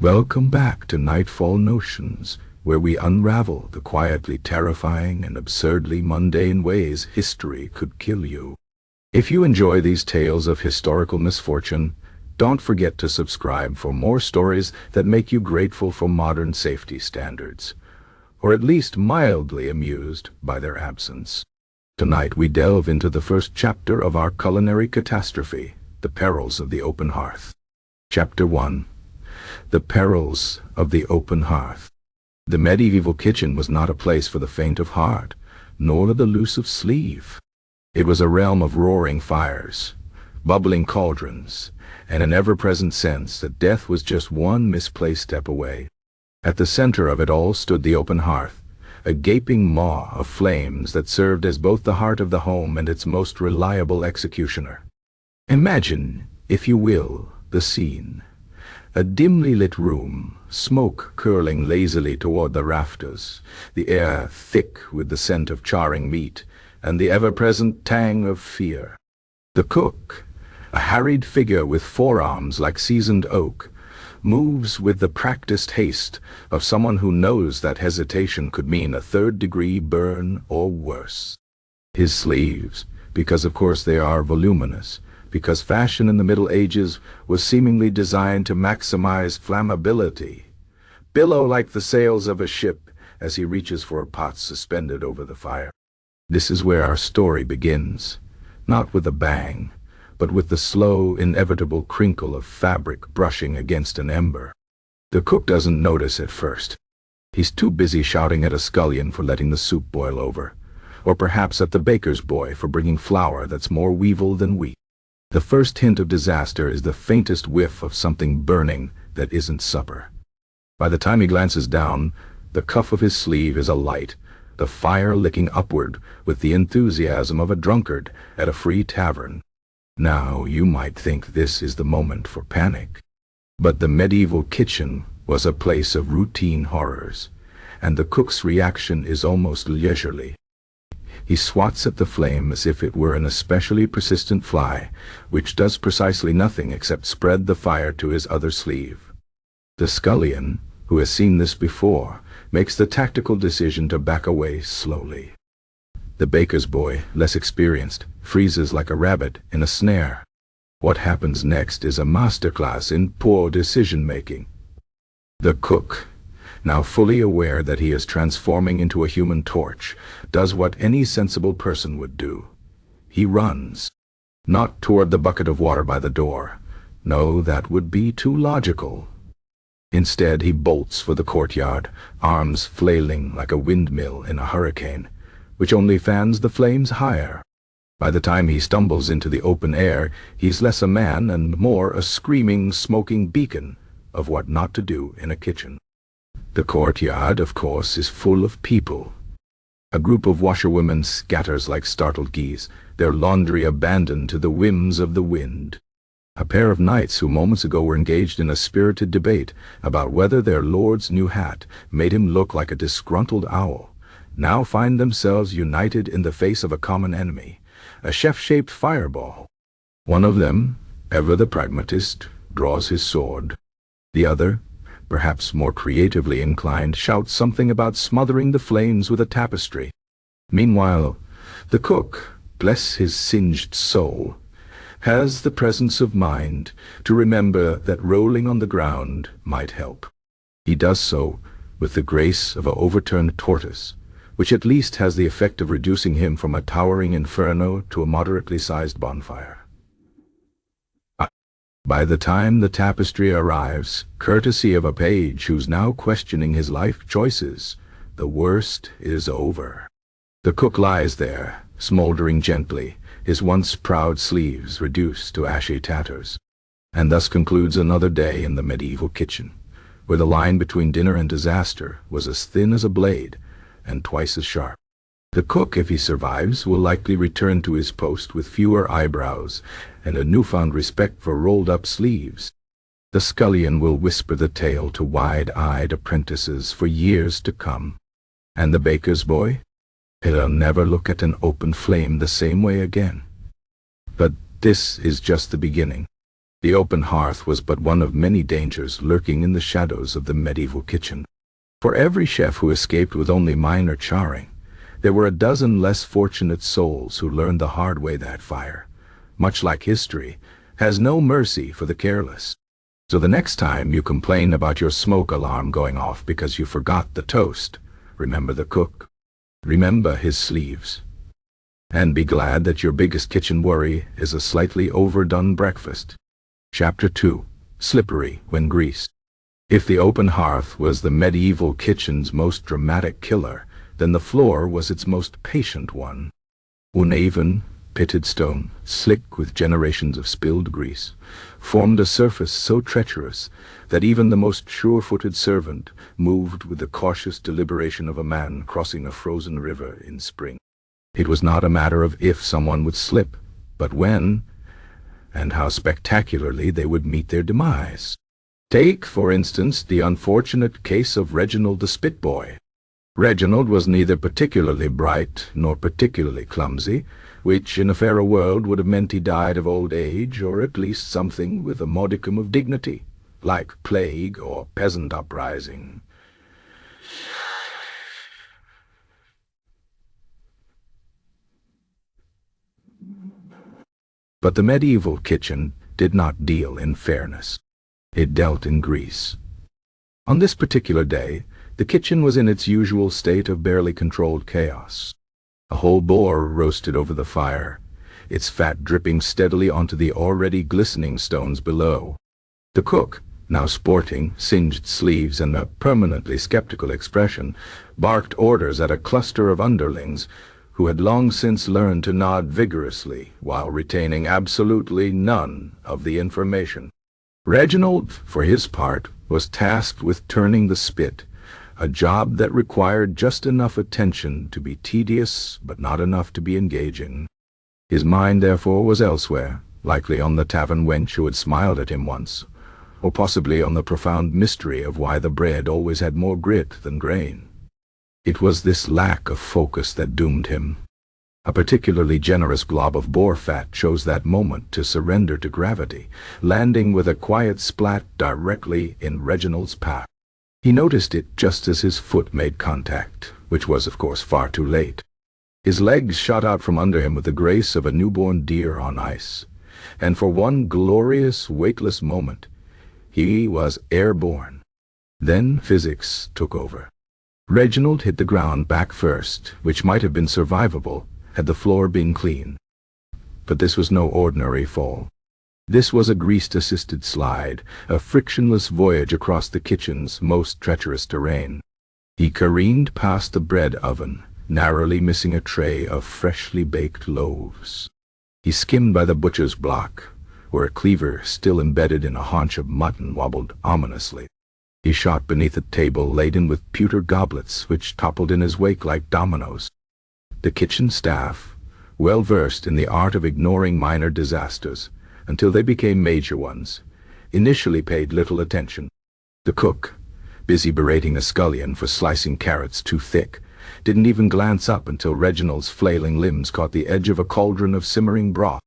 Welcome back to Nightfall Notions, where we unravel the quietly terrifying and absurdly mundane ways history could kill you. If you enjoy these tales of historical misfortune, don't forget to subscribe for more stories that make you grateful for modern safety standards, or at least mildly amused by their absence. Tonight we delve into the first chapter of our culinary catastrophe, the Perils of the Open Hearth. Chapter 1. The Perils of the Open Hearth. The medieval kitchen was not a place for the faint of heart, nor the loose of sleeve. It was a realm of roaring fires, bubbling cauldrons, and an ever-present sense that death was just one misplaced step away. At the center of it all stood the open hearth, a gaping maw of flames that served as both the heart of the home and its most reliable executioner. Imagine, if you will, the scene. A dimly lit room, smoke curling lazily toward the rafters, the air thick with the scent of charring meat, and the ever-present tang of fear. The cook, a harried figure with forearms like seasoned oak, moves with the practiced haste of someone who knows that hesitation could mean a third-degree burn or worse. His sleeves, because of course they are voluminous, because fashion in the Middle Ages was seemingly designed to maximize flammability, billow like the sails of a ship as he reaches for a pot suspended over the fire. This is where our story begins, not with a bang, but with the slow, inevitable crinkle of fabric brushing against an ember. The cook doesn't notice at first. He's too busy shouting at a scullion for letting the soup boil over, or perhaps at the baker's boy for bringing flour that's more weevil than wheat. The first hint of disaster is the faintest whiff of something burning that isn't supper. By the time he glances down, the cuff of his sleeve is alight, the fire licking upward with the enthusiasm of a drunkard at a free tavern. Now, you might think this is the moment for panic. But the medieval kitchen was a place of routine horrors, and the cook's reaction is almost leisurely. He swats at the flame as if it were an especially persistent fly, which does precisely nothing except spread the fire to his other sleeve. The scullion, who has seen this before, makes the tactical decision to back away slowly. The baker's boy, less experienced, freezes like a rabbit in a snare. What happens next is a masterclass in poor decision-making. The cook, now fully aware that he is transforming into a human torch, does what any sensible person would do. He runs. Not toward the bucket of water by the door. No, that would be too logical. Instead, he bolts for the courtyard, arms flailing like a windmill in a hurricane, which only fans the flames higher. By the time he stumbles into the open air, he's less a man and more a screaming, smoking beacon of what not to do in a kitchen. The courtyard, of course, is full of people. A group of washerwomen scatters like startled geese, their laundry abandoned to the whims of the wind. A pair of knights who moments ago were engaged in a spirited debate about whether their lord's new hat made him look like a disgruntled owl, now find themselves united in the face of a common enemy, a chef-shaped fireball. One of them, ever the pragmatist, draws his sword. The other, perhaps more creatively inclined, shouts something about smothering the flames with a tapestry. Meanwhile, the cook, bless his singed soul, has the presence of mind to remember that rolling on the ground might help. He does so with the grace of an overturned tortoise, which at least has the effect of reducing him from a towering inferno to a moderately sized bonfire. By the time the tapestry arrives, courtesy of a page who's now questioning his life choices, the worst is over. The cook lies there, smoldering gently, his once proud sleeves reduced to ashy tatters. And thus concludes another day in the medieval kitchen, where the line between dinner and disaster was as thin as a blade and twice as sharp. The cook, if he survives, will likely return to his post with fewer eyebrows and a newfound respect for rolled-up sleeves. The scullion will whisper the tale to wide-eyed apprentices for years to come. And the baker's boy? He'll never look at an open flame the same way again. But this is just the beginning. The open hearth was but one of many dangers lurking in the shadows of the medieval kitchen. For every chef who escaped with only minor charring, there were a dozen less fortunate souls who learned the hard way that fire, much like history, has no mercy for the careless. So the next time you complain about your smoke alarm going off because you forgot the toast, remember the cook. Remember his sleeves. And be glad that your biggest kitchen worry is a slightly overdone breakfast. Chapter 2. Slippery when greased. If the open hearth was the medieval kitchen's most dramatic killer, then the floor was its most patient one. Uneven, pitted stone, slick with generations of spilled grease, formed a surface so treacherous that even the most sure-footed servant moved with the cautious deliberation of a man crossing a frozen river in spring. It was not a matter of if someone would slip, but when, and how spectacularly they would meet their demise. Take, for instance, the unfortunate case of Reginald the Spitboy. Reginald was neither particularly bright nor particularly clumsy, which in a fairer world would have meant he died of old age, or at least something with a modicum of dignity, like plague or peasant uprising. But the medieval kitchen did not deal in fairness. It dealt in grease. On this particular day, the kitchen was in its usual state of barely controlled chaos. A whole boar roasted over the fire, its fat dripping steadily onto the already glistening stones below. The cook, now sporting singed sleeves and a permanently skeptical expression, barked orders at a cluster of underlings who had long since learned to nod vigorously while retaining absolutely none of the information. Reginald, for his part, was tasked with turning the spit, a job that required just enough attention to be tedious but not enough to be engaging. His mind, therefore, was elsewhere, likely on the tavern wench who had smiled at him once, or possibly on the profound mystery of why the bread always had more grit than grain. It was this lack of focus that doomed him. A particularly generous glob of boar fat chose that moment to surrender to gravity, landing with a quiet splat directly in Reginald's path. He noticed it just as his foot made contact, which was, of course, far too late. His legs shot out from under him with the grace of a newborn deer on ice, and for one glorious, weightless moment, he was airborne. Then physics took over. Reginald hit the ground back first, which might have been survivable had the floor been clean. But this was no ordinary fall. This was a grease-assisted slide, a frictionless voyage across the kitchen's most treacherous terrain. He careened past the bread oven, narrowly missing a tray of freshly baked loaves. He skimmed by the butcher's block, where a cleaver still embedded in a haunch of mutton wobbled ominously. He shot beneath a table laden with pewter goblets which toppled in his wake like dominoes. The kitchen staff, well versed in the art of ignoring minor disasters until they became major ones, initially paid little attention. The cook, busy berating a scullion for slicing carrots too thick, didn't even glance up until Reginald's flailing limbs caught the edge of a cauldron of simmering broth.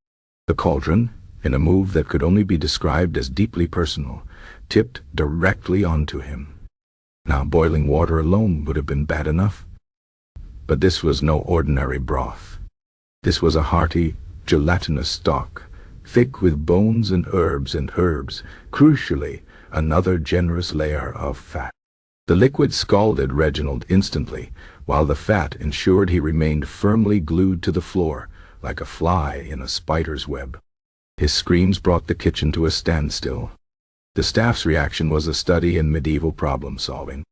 The cauldron, in a move that could only be described as deeply personal, tipped directly onto him. Now boiling water alone would have been bad enough. But this was no ordinary broth. This was a hearty, gelatinous stock, thick with bones and herbs, crucially, another generous layer of fat. The liquid scalded Reginald instantly, while the fat ensured he remained firmly glued to the floor, like a fly in a spider's web. His screams brought the kitchen to a standstill. The staff's reaction was a study in medieval problem-solving.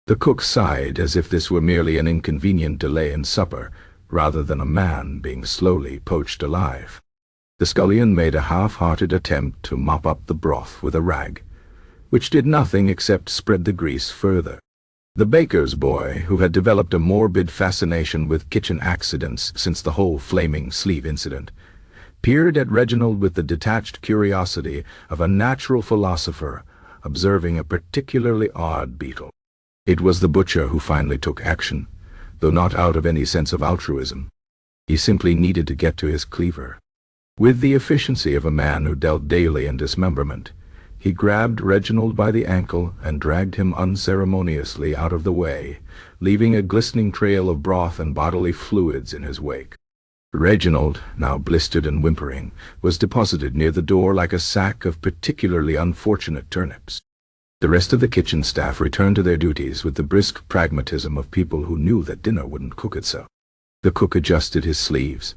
The cook sighed as if this were merely an inconvenient delay in supper, rather than a man being slowly poached alive. The scullion made a half-hearted attempt to mop up the broth with a rag, which did nothing except spread the grease further. The baker's boy, who had developed a morbid fascination with kitchen accidents since the whole flaming sleeve incident, peered at Reginald with the detached curiosity of a natural philosopher observing a particularly odd beetle. It was the butcher who finally took action, though not out of any sense of altruism. He simply needed to get to his cleaver. With the efficiency of a man who dealt daily in dismemberment, he grabbed Reginald by the ankle and dragged him unceremoniously out of the way, leaving a glistening trail of broth and bodily fluids in his wake. Reginald, now blistered and whimpering, was deposited near the door like a sack of particularly unfortunate turnips. The rest of the kitchen staff returned to their duties with the brisk pragmatism of people who knew that dinner wouldn't cook itself. The cook adjusted his sleeves,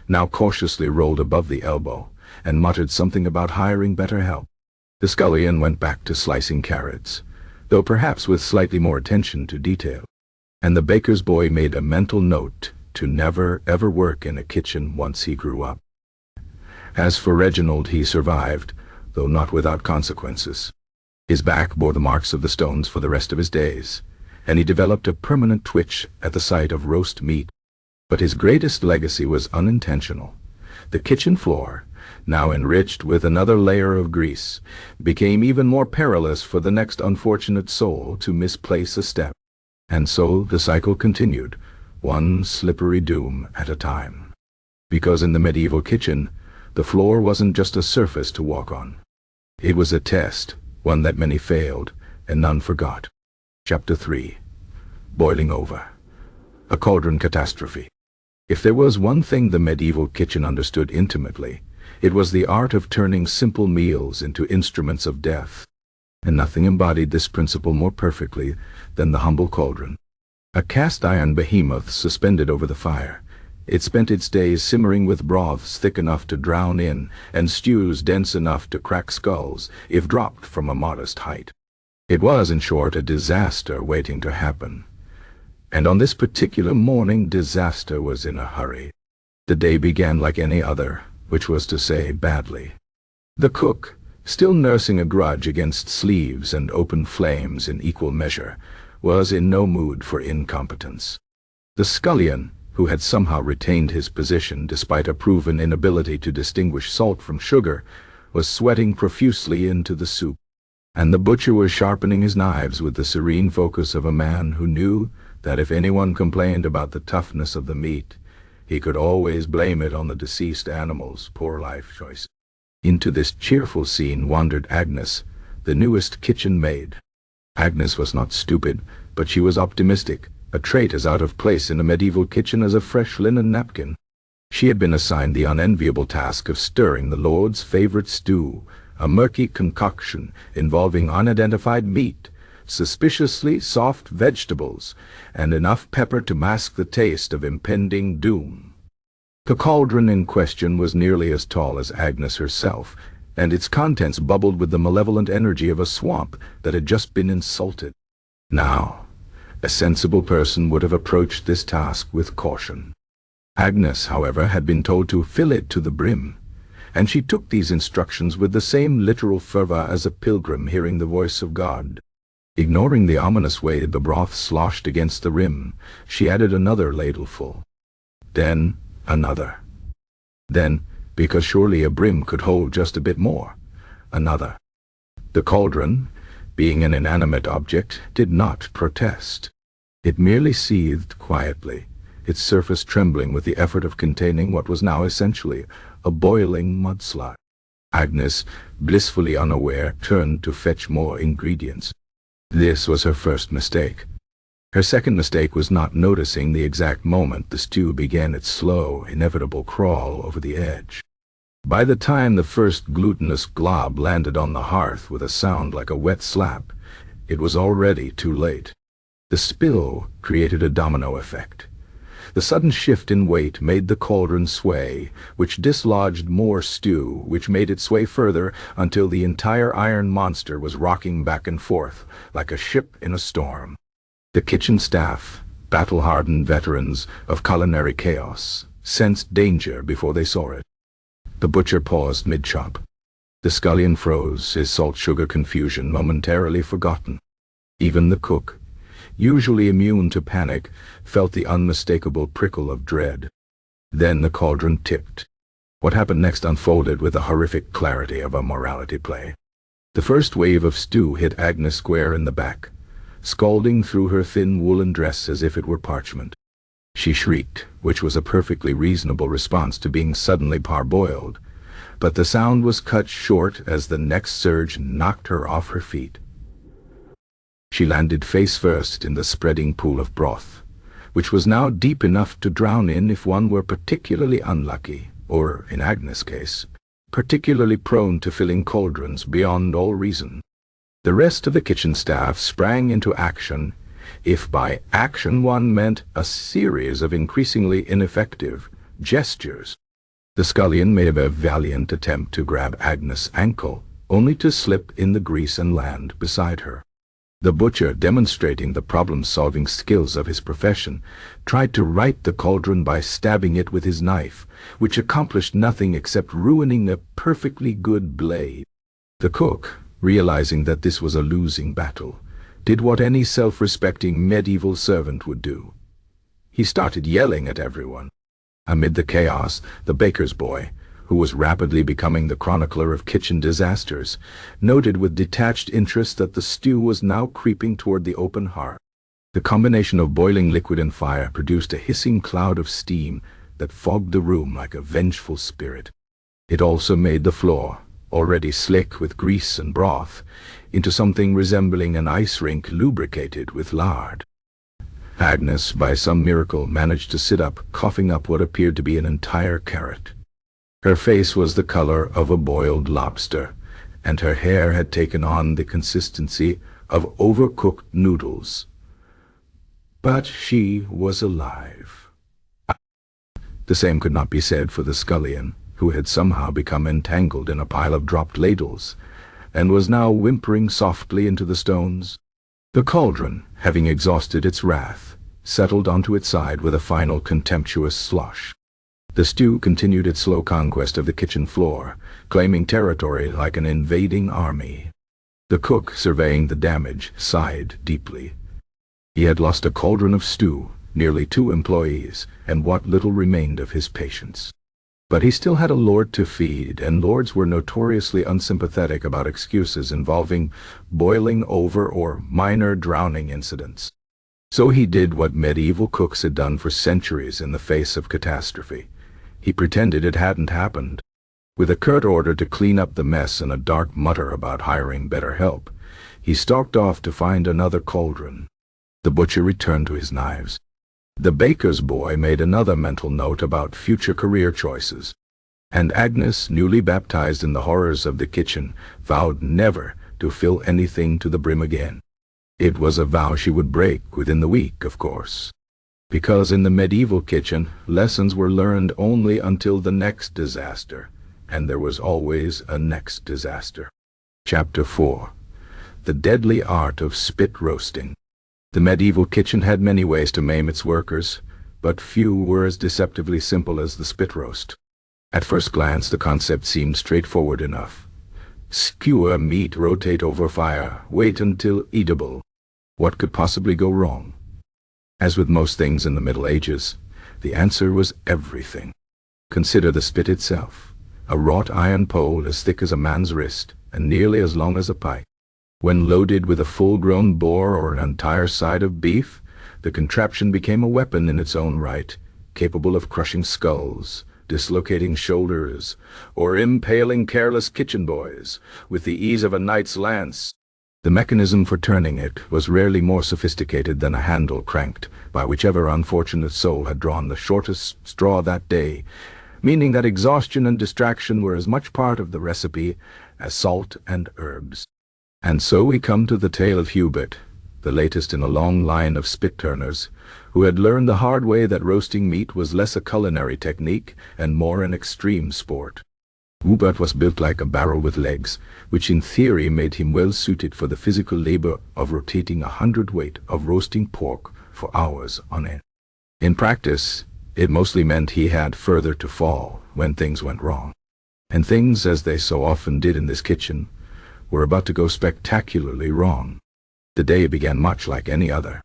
now cautiously rolled above the elbow, and muttered something about hiring better help. The scullion went back to slicing carrots, though perhaps with slightly more attention to detail, and the baker's boy made a mental note to never ever work in a kitchen once he grew up. As for Reginald, he survived, though not without consequences. His back bore the marks of the stones for the rest of his days, and he developed a permanent twitch at the sight of roast meat. But his greatest legacy was unintentional. The kitchen floor, now enriched with another layer of grease, became even more perilous for the next unfortunate soul to misplace a step. And so the cycle continued, one slippery doom at a time. Because in the medieval kitchen, the floor wasn't just a surface to walk on. It was a test, one that many failed, and none forgot. Chapter 3. Boiling Over. A Cauldron Catastrophe. If there was one thing the medieval kitchen understood intimately, it was the art of turning simple meals into instruments of death. And nothing embodied this principle more perfectly than the humble cauldron. A cast-iron behemoth suspended over the fire, it spent its days simmering with broths thick enough to drown in, and stews dense enough to crack skulls, if dropped from a modest height. It was, in short, a disaster waiting to happen. And on this particular morning, disaster was in a hurry. The day began like any other, which was to say, badly. The cook, still nursing a grudge against sleeves and open flames in equal measure, was in no mood for incompetence. The scullion, who had somehow retained his position despite a proven inability to distinguish salt from sugar, was sweating profusely into the soup. And the butcher was sharpening his knives with the serene focus of a man who knew that if anyone complained about the toughness of the meat, he could always blame it on the deceased animal's poor life choice. Into this cheerful scene wandered Agnes, the newest kitchen maid. Agnes was not stupid, but she was optimistic, a trait as out of place in a medieval kitchen as a fresh linen napkin. She had been assigned the unenviable task of stirring the Lord's favorite stew, a murky concoction involving unidentified meat, suspiciously soft vegetables, and enough pepper to mask the taste of impending doom. The cauldron in question was nearly as tall as Agnes herself, and its contents bubbled with the malevolent energy of a swamp that had just been insulted. Now, a sensible person would have approached this task with caution. Agnes, however, had been told to fill it to the brim, and she took these instructions with the same literal fervor as a pilgrim hearing the voice of God. Ignoring the ominous way the broth sloshed against the rim, she added another ladleful. Then another. Then, because surely a brim could hold just a bit more, another. The cauldron, being an inanimate object, did not protest. It merely seethed quietly, its surface trembling with the effort of containing what was now essentially a boiling mudslide. Agnes, blissfully unaware, turned to fetch more ingredients. This was her first mistake. Her second mistake was not noticing the exact moment the stew began its slow, inevitable crawl over the edge. By the time the first glutinous glob landed on the hearth with a sound like a wet slap, it was already too late. The spill created a domino effect. The sudden shift in weight made the cauldron sway, which dislodged more stew, which made it sway further until the entire iron monster was rocking back and forth like a ship in a storm. The kitchen staff, battle-hardened veterans of culinary chaos, sensed danger before they saw it. The butcher paused mid-chop. The scullion froze, his salt-sugar confusion momentarily forgotten. Even the cook, usually immune to panic, felt the unmistakable prickle of dread. Then the cauldron tipped. What happened next unfolded with the horrific clarity of a morality play. The first wave of stew hit Agnes square in the back, scalding through her thin woolen dress as if it were parchment. She shrieked, which was a perfectly reasonable response to being suddenly parboiled, but the sound was cut short as the next surge knocked her off her feet. She landed face first in the spreading pool of broth, which was now deep enough to drown in if one were particularly unlucky, or, in Agnes' case, particularly prone to filling cauldrons beyond all reason. The rest of the kitchen staff sprang into action, if by action one meant a series of increasingly ineffective gestures. The scullion made a valiant attempt to grab Agnes' ankle, only to slip in the grease and land beside her. The butcher, demonstrating the problem-solving skills of his profession, tried to right the cauldron by stabbing it with his knife, which accomplished nothing except ruining a perfectly good blade. The cook, realizing that this was a losing battle, did what any self-respecting medieval servant would do. He started yelling at everyone. Amid the chaos, the baker's boy, who was rapidly becoming the chronicler of kitchen disasters, noted with detached interest that the stew was now creeping toward the open hearth. The combination of boiling liquid and fire produced a hissing cloud of steam that fogged the room like a vengeful spirit. It also made the floor, already slick with grease and broth, into something resembling an ice rink lubricated with lard. Agnes, by some miracle, managed to sit up, coughing up what appeared to be an entire carrot. Her face was the color of a boiled lobster, and her hair had taken on the consistency of overcooked noodles. But she was alive. The same could not be said for the scullion, who had somehow become entangled in a pile of dropped ladles, and was now whimpering softly into the stones. The cauldron, having exhausted its wrath, settled onto its side with a final contemptuous slosh. The stew continued its slow conquest of the kitchen floor, claiming territory like an invading army. The cook, surveying the damage, sighed deeply. He had lost a cauldron of stew, nearly 2 employees, and what little remained of his patience. But he still had a lord to feed, and lords were notoriously unsympathetic about excuses involving boiling over or minor drowning incidents. So he did what medieval cooks had done for centuries in the face of catastrophe. He pretended it hadn't happened. With a curt order to clean up the mess and a dark mutter about hiring better help, he stalked off to find another cauldron. The butcher returned to his knives. The baker's boy made another mental note about future career choices. And Agnes, newly baptized in the horrors of the kitchen, vowed never to fill anything to the brim again. It was a vow she would break within the week, of course. Because in the medieval kitchen, lessons were learned only until the next disaster, and there was always a next disaster. Chapter 4. The Deadly Art of Spit Roasting. The medieval kitchen had many ways to maim its workers, but few were as deceptively simple as the spit roast. At first glance, the concept seemed straightforward enough. Skewer meat, rotate over fire, wait until eatable. What could possibly go wrong? As with most things in the Middle Ages, the answer was everything. Consider the spit itself, a wrought iron pole as thick as a man's wrist and nearly as long as a pike. When loaded with a full-grown boar or an entire side of beef, the contraption became a weapon in its own right, capable of crushing skulls, dislocating shoulders, or impaling careless kitchen boys with the ease of a knight's lance. The mechanism for turning it was rarely more sophisticated than a handle cranked by whichever unfortunate soul had drawn the shortest straw that day, meaning that exhaustion and distraction were as much part of the recipe as salt and herbs. And so we come to the tale of Hubert, the latest in a long line of spit-turners, who had learned the hard way that roasting meat was less a culinary technique and more an extreme sport. Hubert was built like a barrel with legs, which in theory made him well suited for the physical labor of rotating 100 weight of roasting pork for hours on end. In practice, it mostly meant he had further to fall when things went wrong. And things, as they so often did in this kitchen, were about to go spectacularly wrong. The day began much like any other.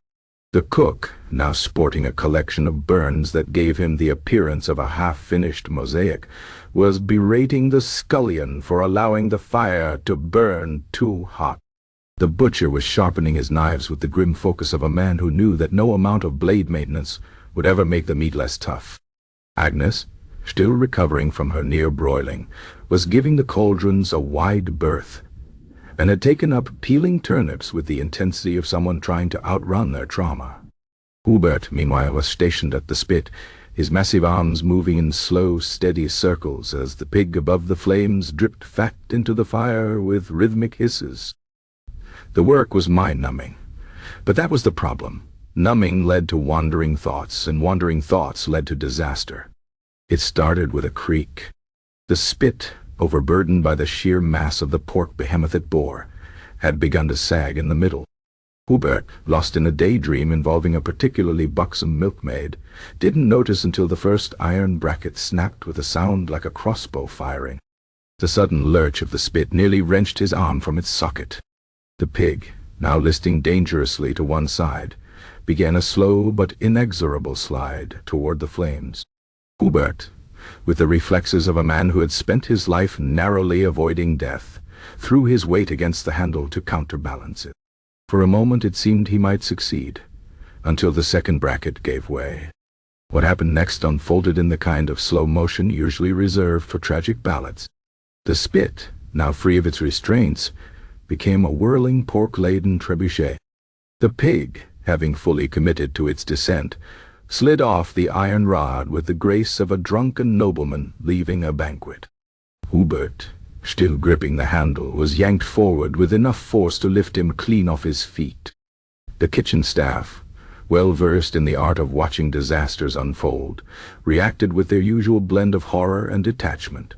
The cook, now sporting a collection of burns that gave him the appearance of a half-finished mosaic, was berating the scullion for allowing the fire to burn too hot. The butcher was sharpening his knives with the grim focus of a man who knew that no amount of blade maintenance would ever make the meat less tough. Agnes, still recovering from her near broiling, was giving the cauldrons a wide berth, and had taken up peeling turnips with the intensity of someone trying to outrun their trauma. Hubert, meanwhile, was stationed at the spit, his massive arms moving in slow, steady circles as the pig above the flames dripped fat into the fire with rhythmic hisses. The work was mind-numbing, but that was the problem. Numbing led to wandering thoughts, and wandering thoughts led to disaster. It started with a creak. The spit, overburdened by the sheer mass of the pork behemoth it bore, had begun to sag in the middle. Hubert, lost in a daydream involving a particularly buxom milkmaid, didn't notice until the first iron bracket snapped with a sound like a crossbow firing. The sudden lurch of the spit nearly wrenched his arm from its socket. The pig, now listing dangerously to one side, began a slow but inexorable slide toward the flames. Hubert, with the reflexes of a man who had spent his life narrowly avoiding death, threw his weight against the handle to counterbalance it. For a moment it seemed he might succeed, until the second bracket gave way. What happened next unfolded in the kind of slow motion usually reserved for tragic ballads. The spit, now free of its restraints, became a whirling pork-laden trebuchet. The pig, having fully committed to its descent, slid off the iron rod with the grace of a drunken nobleman leaving a banquet. Hubert, still gripping the handle, was yanked forward with enough force to lift him clean off his feet. The kitchen staff, well versed in the art of watching disasters unfold, reacted with their usual blend of horror and detachment.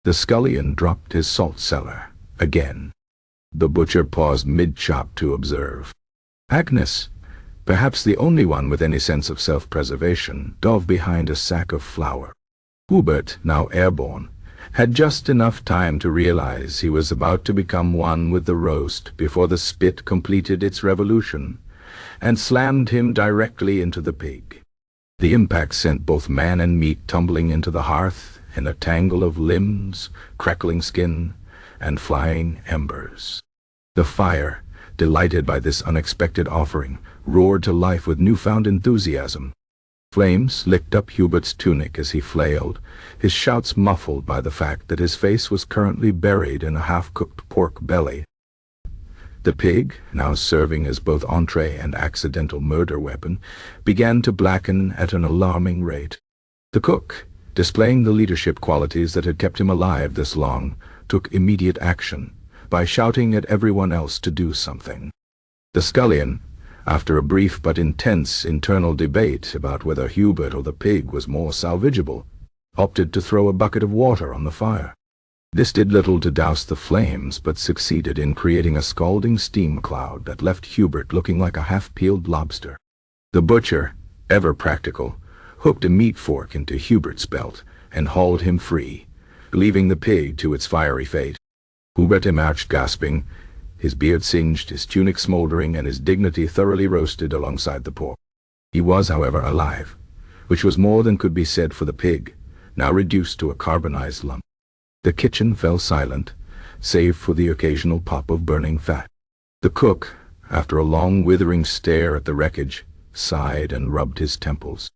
The scullion dropped his salt cellar again. The butcher paused mid-chop to observe. Agnes, perhaps the only one with any sense of self-preservation, dove behind a sack of flour. Hubert, now airborne, had just enough time to realize he was about to become one with the roast before the spit completed its revolution, and slammed him directly into the pig. The impact sent both man and meat tumbling into the hearth in a tangle of limbs, crackling skin, and flying embers. The fire, delighted by this unexpected offering, roared to life with newfound enthusiasm. Flames licked up Hubert's tunic as he flailed, his shouts muffled by the fact that his face was currently buried in a half-cooked pork belly. The pig, now serving as both entree and accidental murder weapon, began to blacken at an alarming rate. The cook, displaying the leadership qualities that had kept him alive this long, took immediate action by shouting at everyone else to do something. The scullion, after a brief but intense internal debate about whether Hubert or the pig was more salvageable, opted to throw a bucket of water on the fire. This did little to douse the flames, but succeeded in creating a scalding steam cloud that left Hubert looking like a half-peeled lobster. The butcher, ever practical, hooked a meat fork into Hubert's belt and hauled him free, leaving the pig to its fiery fate. Hubert emerged gasping, his beard singed, his tunic smoldering, and his dignity thoroughly roasted alongside the pork. He was, however, alive, which was more than could be said for the pig, now reduced to a carbonized lump. The kitchen fell silent, save for the occasional pop of burning fat. The cook, after a long withering stare at the wreckage, sighed and rubbed his temples.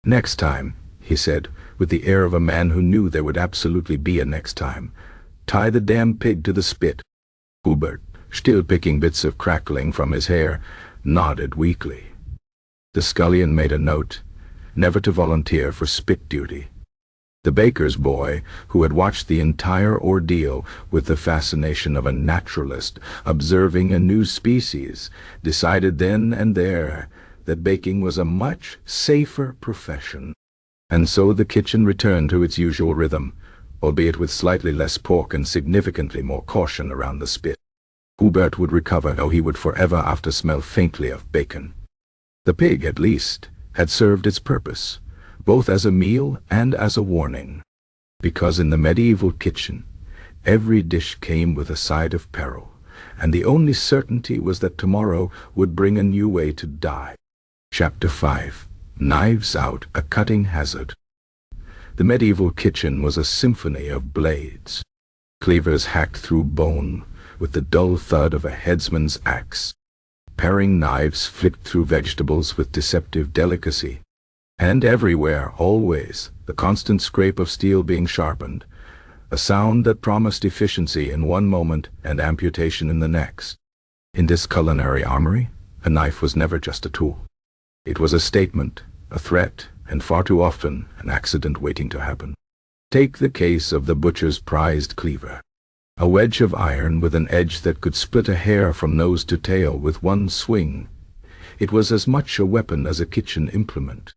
"Next time," he said, with the air of a man who knew there would absolutely be a next time, "tie the damn pig to the spit." Hubert, still picking bits of crackling from his hair, nodded weakly. The scullion made a note, never to volunteer for spit duty. The baker's boy, who had watched the entire ordeal with the fascination of a naturalist observing a new species, decided then and there that baking was a much safer profession. And so the kitchen returned to its usual rhythm, albeit with slightly less pork and significantly more caution around the spit. Hubert would recover, though he would forever after smell faintly of bacon. The pig, at least, had served its purpose, both as a meal and as a warning, because in the medieval kitchen, every dish came with a side of peril, and the only certainty was that tomorrow would bring a new way to die. Chapter 5. Knives Out, a Cutting Hazard. The medieval kitchen was a symphony of blades. Cleavers hacked through bone with the dull thud of a headsman's axe. Paring knives flicked through vegetables with deceptive delicacy. And everywhere, always, the constant scrape of steel being sharpened, a sound that promised efficiency in one moment and amputation in the next. In this culinary armory, a knife was never just a tool. It was a statement, a threat, and far too often an accident waiting to happen. Take the case of the butcher's prized cleaver. A wedge of iron with an edge that could split a hair from nose to tail with one swing. It was as much a weapon as a kitchen implement.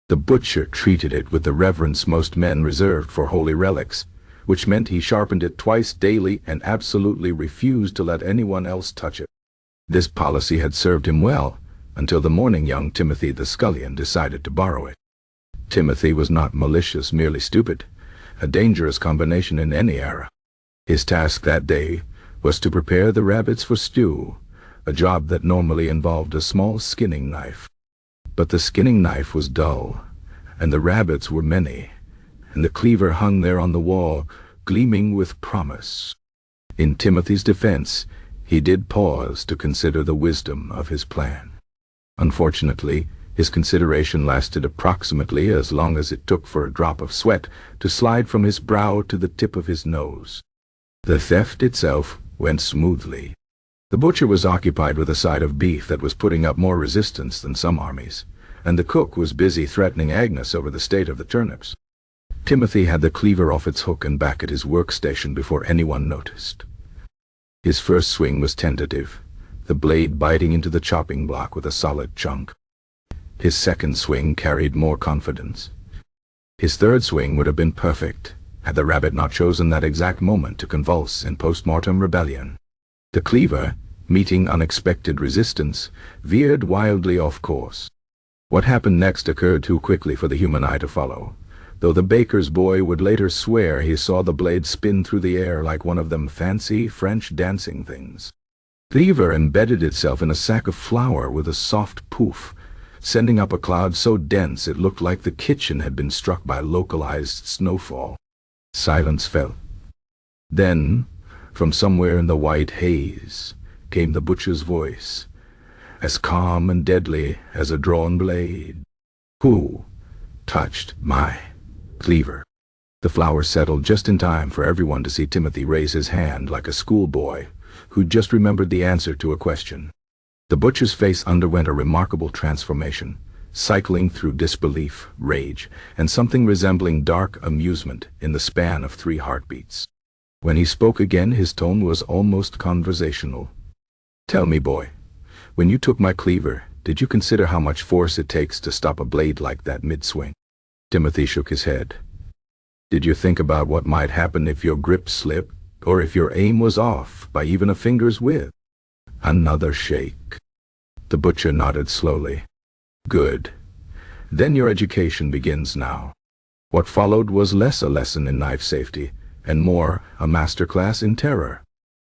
The butcher treated it with the reverence most men reserved for holy relics, which meant he sharpened it twice daily and absolutely refused to let anyone else touch it. This policy had served him well, until the morning young Timothy the scullion decided to borrow it. Timothy was not malicious, merely stupid, a dangerous combination in any era. His task that day was to prepare the rabbits for stew, a job that normally involved a small skinning knife. But the skinning knife was dull, and the rabbits were many, and the cleaver hung there on the wall, gleaming with promise. In Timothy's defense, he did pause to consider the wisdom of his plan. Unfortunately, his consideration lasted approximately as long as it took for a drop of sweat to slide from his brow to the tip of his nose. The theft itself went smoothly. The butcher was occupied with a side of beef that was putting up more resistance than some armies, and the cook was busy threatening Agnes over the state of the turnips. Timothy had the cleaver off its hook and back at his workstation before anyone noticed. His first swing was tentative, the blade biting into the chopping block with a solid chunk. His second swing carried more confidence. His third swing would have been perfect, had the rabbit not chosen that exact moment to convulse in post-mortem rebellion. The cleaver, meeting unexpected resistance, veered wildly off course. What happened next occurred too quickly for the human eye to follow, though the baker's boy would later swear he saw the blade spin through the air like one of them fancy French dancing things. The cleaver embedded itself in a sack of flour with a soft poof, sending up a cloud so dense it looked like the kitchen had been struck by localized snowfall. Silence fell. Then, from somewhere in the white haze, came the butcher's voice, as calm and deadly as a drawn blade. "Who touched my cleaver?" The flour settled just in time for everyone to see Timothy raise his hand like a schoolboy who'd just remembered the answer to a question. The butcher's face underwent a remarkable transformation, cycling through disbelief, rage, and something resembling dark amusement in the span of 3 heartbeats. When he spoke again, his tone was almost conversational. "Tell me, boy, when you took my cleaver, did you consider how much force it takes to stop a blade like that mid-swing?" Timothy shook his head. "Did you think about what might happen if your grip slipped, or if your aim was off by even a finger's width?" Another shake. The butcher nodded slowly. "Good. Then your education begins now." What followed was less a lesson in knife safety, and more a masterclass in terror.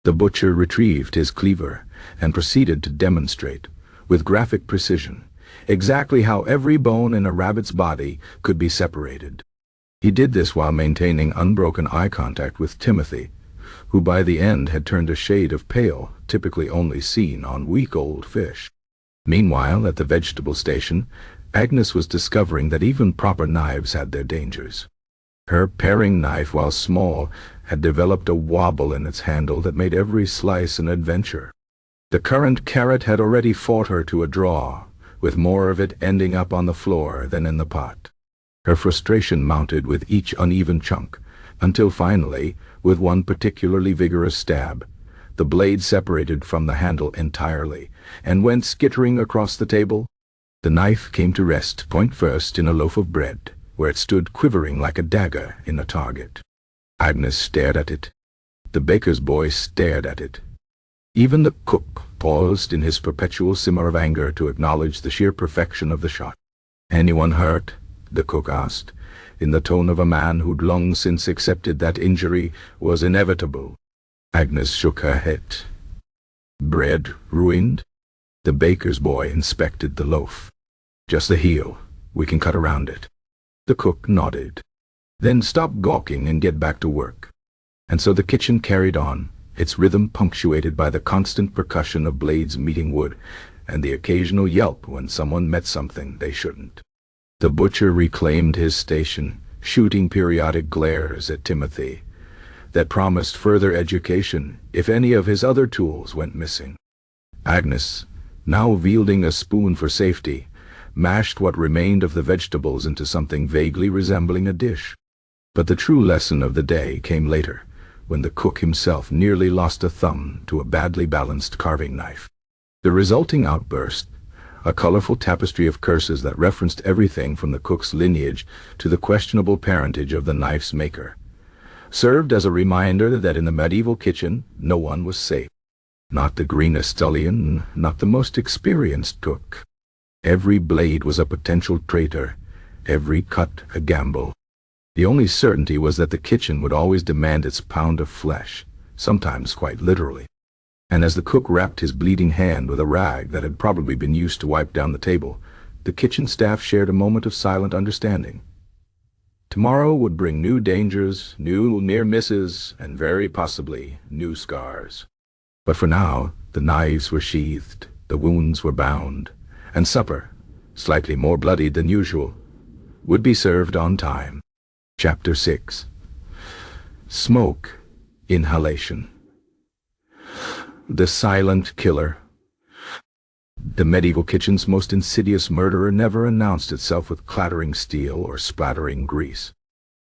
The butcher retrieved his cleaver and proceeded to demonstrate, with graphic precision, exactly how every bone in a rabbit's body could be separated. He did this while maintaining unbroken eye contact with Timothy, who by the end had turned a shade of pale, typically only seen on week-old fish. Meanwhile, at the vegetable station, Agnes was discovering that even proper knives had their dangers. Her paring knife, while small, had developed a wobble in its handle that made every slice an adventure. The current carrot had already fought her to a draw, with more of it ending up on the floor than in the pot. Her frustration mounted with each uneven chunk, until finally, with one particularly vigorous stab, the blade separated from the handle entirely, and went skittering across the table. The knife came to rest, point first, in a loaf of bread, where it stood quivering like a dagger in a target. Agnes stared at it. The baker's boy stared at it. Even the cook paused in his perpetual simmer of anger to acknowledge the sheer perfection of the shot. "Anyone hurt?" the cook asked, in the tone of a man who'd long since accepted that injury was inevitable. Agnes shook her head. "Bread ruined?" The baker's boy inspected the loaf. "Just the heel. We can cut around it." The cook nodded. "Then stop gawking and get back to work." And so the kitchen carried on, its rhythm punctuated by the constant percussion of blades meeting wood, and the occasional yelp when someone met something they shouldn't. The butcher reclaimed his station, shooting periodic glares at Timothy that promised further education if any of his other tools went missing. Agnes, now wielding a spoon for safety, mashed what remained of the vegetables into something vaguely resembling a dish. But the true lesson of the day came later, when the cook himself nearly lost a thumb to a badly balanced carving knife. The resulting outburst, a colorful tapestry of curses that referenced everything from the cook's lineage to the questionable parentage of the knife's maker, served as a reminder that in the medieval kitchen no one was safe. Not the greenest scullion, not the most experienced cook. Every blade was a potential traitor, every cut a gamble. The only certainty was that the kitchen would always demand its pound of flesh, sometimes quite literally. And as the cook wrapped his bleeding hand with a rag that had probably been used to wipe down the table, the kitchen staff shared a moment of silent understanding. Tomorrow would bring new dangers, new near misses, and very possibly new scars. But for now, the knives were sheathed, the wounds were bound, and supper, slightly more bloodied than usual, would be served on time. Chapter 6. Smoke. Inhalation. The silent killer. The medieval kitchen's most insidious murderer never announced itself with clattering steel or splattering grease.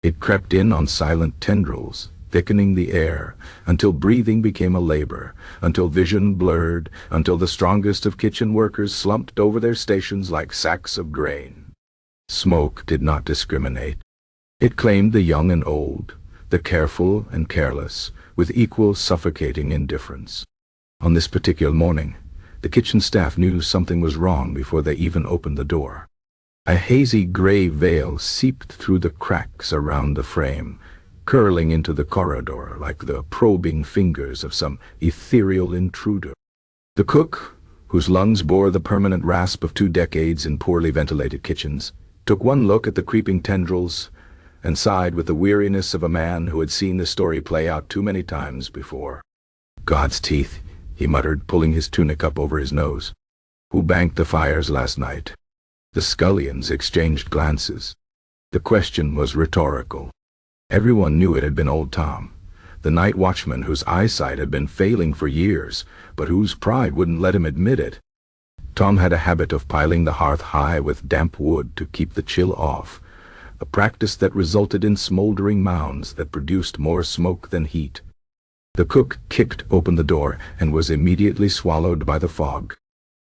It crept in on silent tendrils, thickening the air, until breathing became a labor, until vision blurred, until the strongest of kitchen workers slumped over their stations like sacks of grain. Smoke did not discriminate. It claimed the young and old, the careful and careless, with equal suffocating indifference. On this particular morning, the kitchen staff knew something was wrong before they even opened the door. A hazy gray veil seeped through the cracks around the frame, curling into the corridor like the probing fingers of some ethereal intruder. The cook, whose lungs bore the permanent rasp of 2 decades in poorly ventilated kitchens, took one look at the creeping tendrils and sighed with the weariness of a man who had seen the story play out too many times before. "God's teeth," he muttered, pulling his tunic up over his nose. "Who banked the fires last night?" The scullions exchanged glances. The question was rhetorical. Everyone knew it had been old Tom, the night watchman whose eyesight had been failing for years, but whose pride wouldn't let him admit it. Tom had a habit of piling the hearth high with damp wood to keep the chill off, a practice that resulted in smoldering mounds that produced more smoke than heat. The cook kicked open the door and was immediately swallowed by the fog.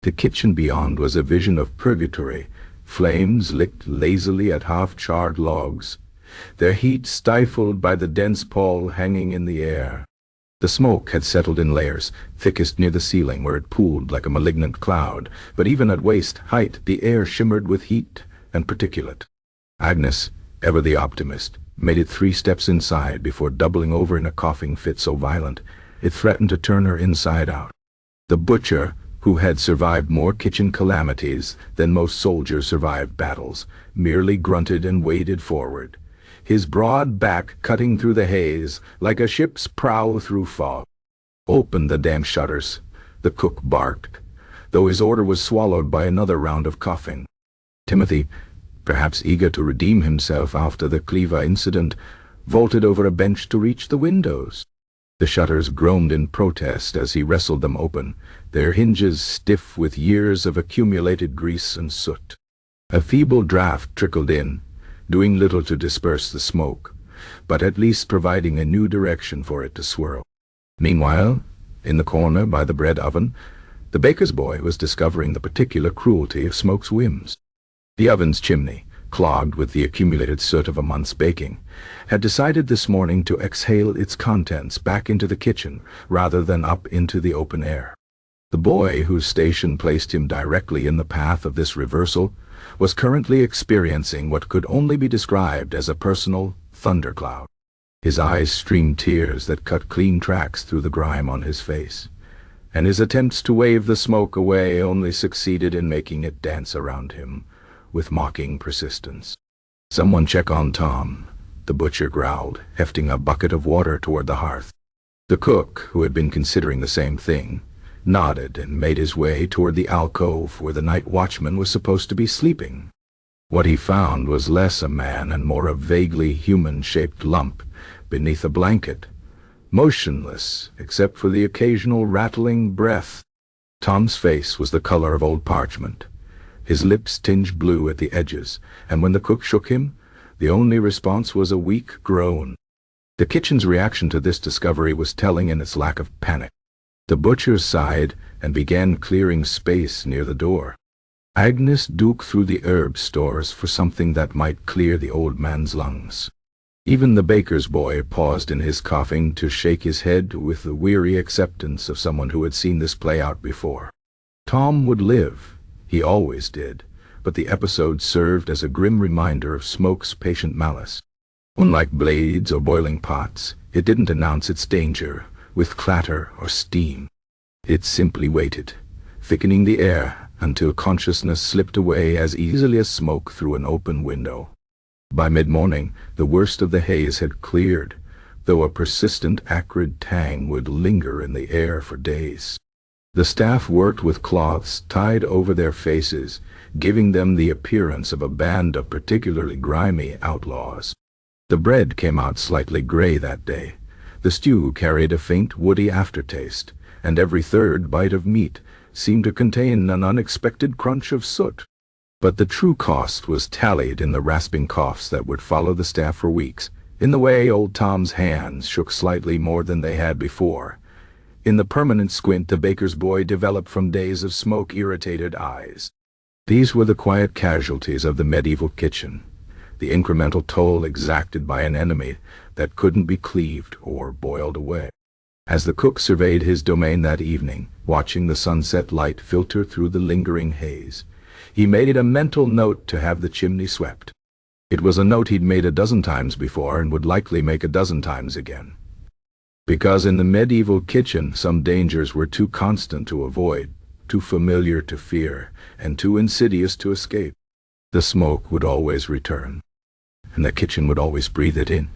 The kitchen beyond was a vision of purgatory. Flames licked lazily at half-charred logs, their heat stifled by the dense pall hanging in the air. The smoke had settled in layers, thickest near the ceiling where it pooled like a malignant cloud, but even at waist height the air shimmered with heat and particulate. Agnes, ever the optimist, made it 3 steps inside before doubling over in a coughing fit so violent it threatened to turn her inside out. The butcher, who had survived more kitchen calamities than most soldiers survived battles, merely grunted and waded forward, his broad back cutting through the haze like a ship's prow through fog. "Open the damn shutters," the cook barked, though his order was swallowed by another round of coughing. Timothy, perhaps eager to redeem himself after the Cleaver incident, vaulted over a bench to reach the windows. The shutters groaned in protest as he wrestled them open, their hinges stiff with years of accumulated grease and soot. A feeble draught trickled in, doing little to disperse the smoke, but at least providing a new direction for it to swirl. Meanwhile, in the corner by the bread oven, the baker's boy was discovering the particular cruelty of Smoke's whims. The oven's chimney, clogged with the accumulated soot of a month's baking, had decided this morning to exhale its contents back into the kitchen rather than up into the open air. The boy, whose station placed him directly in the path of this reversal, was currently experiencing what could only be described as a personal thundercloud. His eyes streamed tears that cut clean tracks through the grime on his face, and his attempts to wave the smoke away only succeeded in making it dance around him with mocking persistence. "Someone check on Tom," the butcher growled, hefting a bucket of water toward the hearth. The cook, who had been considering the same thing, nodded and made his way toward the alcove where the night watchman was supposed to be sleeping. What he found was less a man and more a vaguely human-shaped lump beneath a blanket, motionless except for the occasional rattling breath. Tom's face was the color of old parchment, his lips tinged blue at the edges, and when the cook shook him, the only response was a weak groan. The kitchen's reaction to this discovery was telling in its lack of panic. The butcher sighed and began clearing space near the door. Agnes dug through the herb stores for something that might clear the old man's lungs. Even the baker's boy paused in his coughing to shake his head with the weary acceptance of someone who had seen this play out before. Tom would live. He always did, but the episode served as a grim reminder of Smoke's patient malice. Unlike blades or boiling pots, it didn't announce its danger with clatter or steam. It simply waited, thickening the air until consciousness slipped away as easily as smoke through an open window. By mid-morning, the worst of the haze had cleared, though a persistent acrid tang would linger in the air for days. The staff worked with cloths tied over their faces, giving them the appearance of a band of particularly grimy outlaws. The bread came out slightly gray that day. The stew carried a faint woody aftertaste, and every third bite of meat seemed to contain an unexpected crunch of soot. But the true cost was tallied in the rasping coughs that would follow the staff for weeks, in the way old Tom's hands shook slightly more than they had before, in the permanent squint the baker's boy developed from days of smoke-irritated eyes. These were the quiet casualties of the medieval kitchen, the incremental toll exacted by an enemy that couldn't be cleaved or boiled away. As the cook surveyed his domain that evening, watching the sunset light filter through the lingering haze, he made it a mental note to have the chimney swept. It was a note he'd made a dozen times before and would likely make a dozen times again. Because in the medieval kitchen some dangers were too constant to avoid, too familiar to fear, and too insidious to escape. The smoke would always return, and the kitchen would always breathe it in.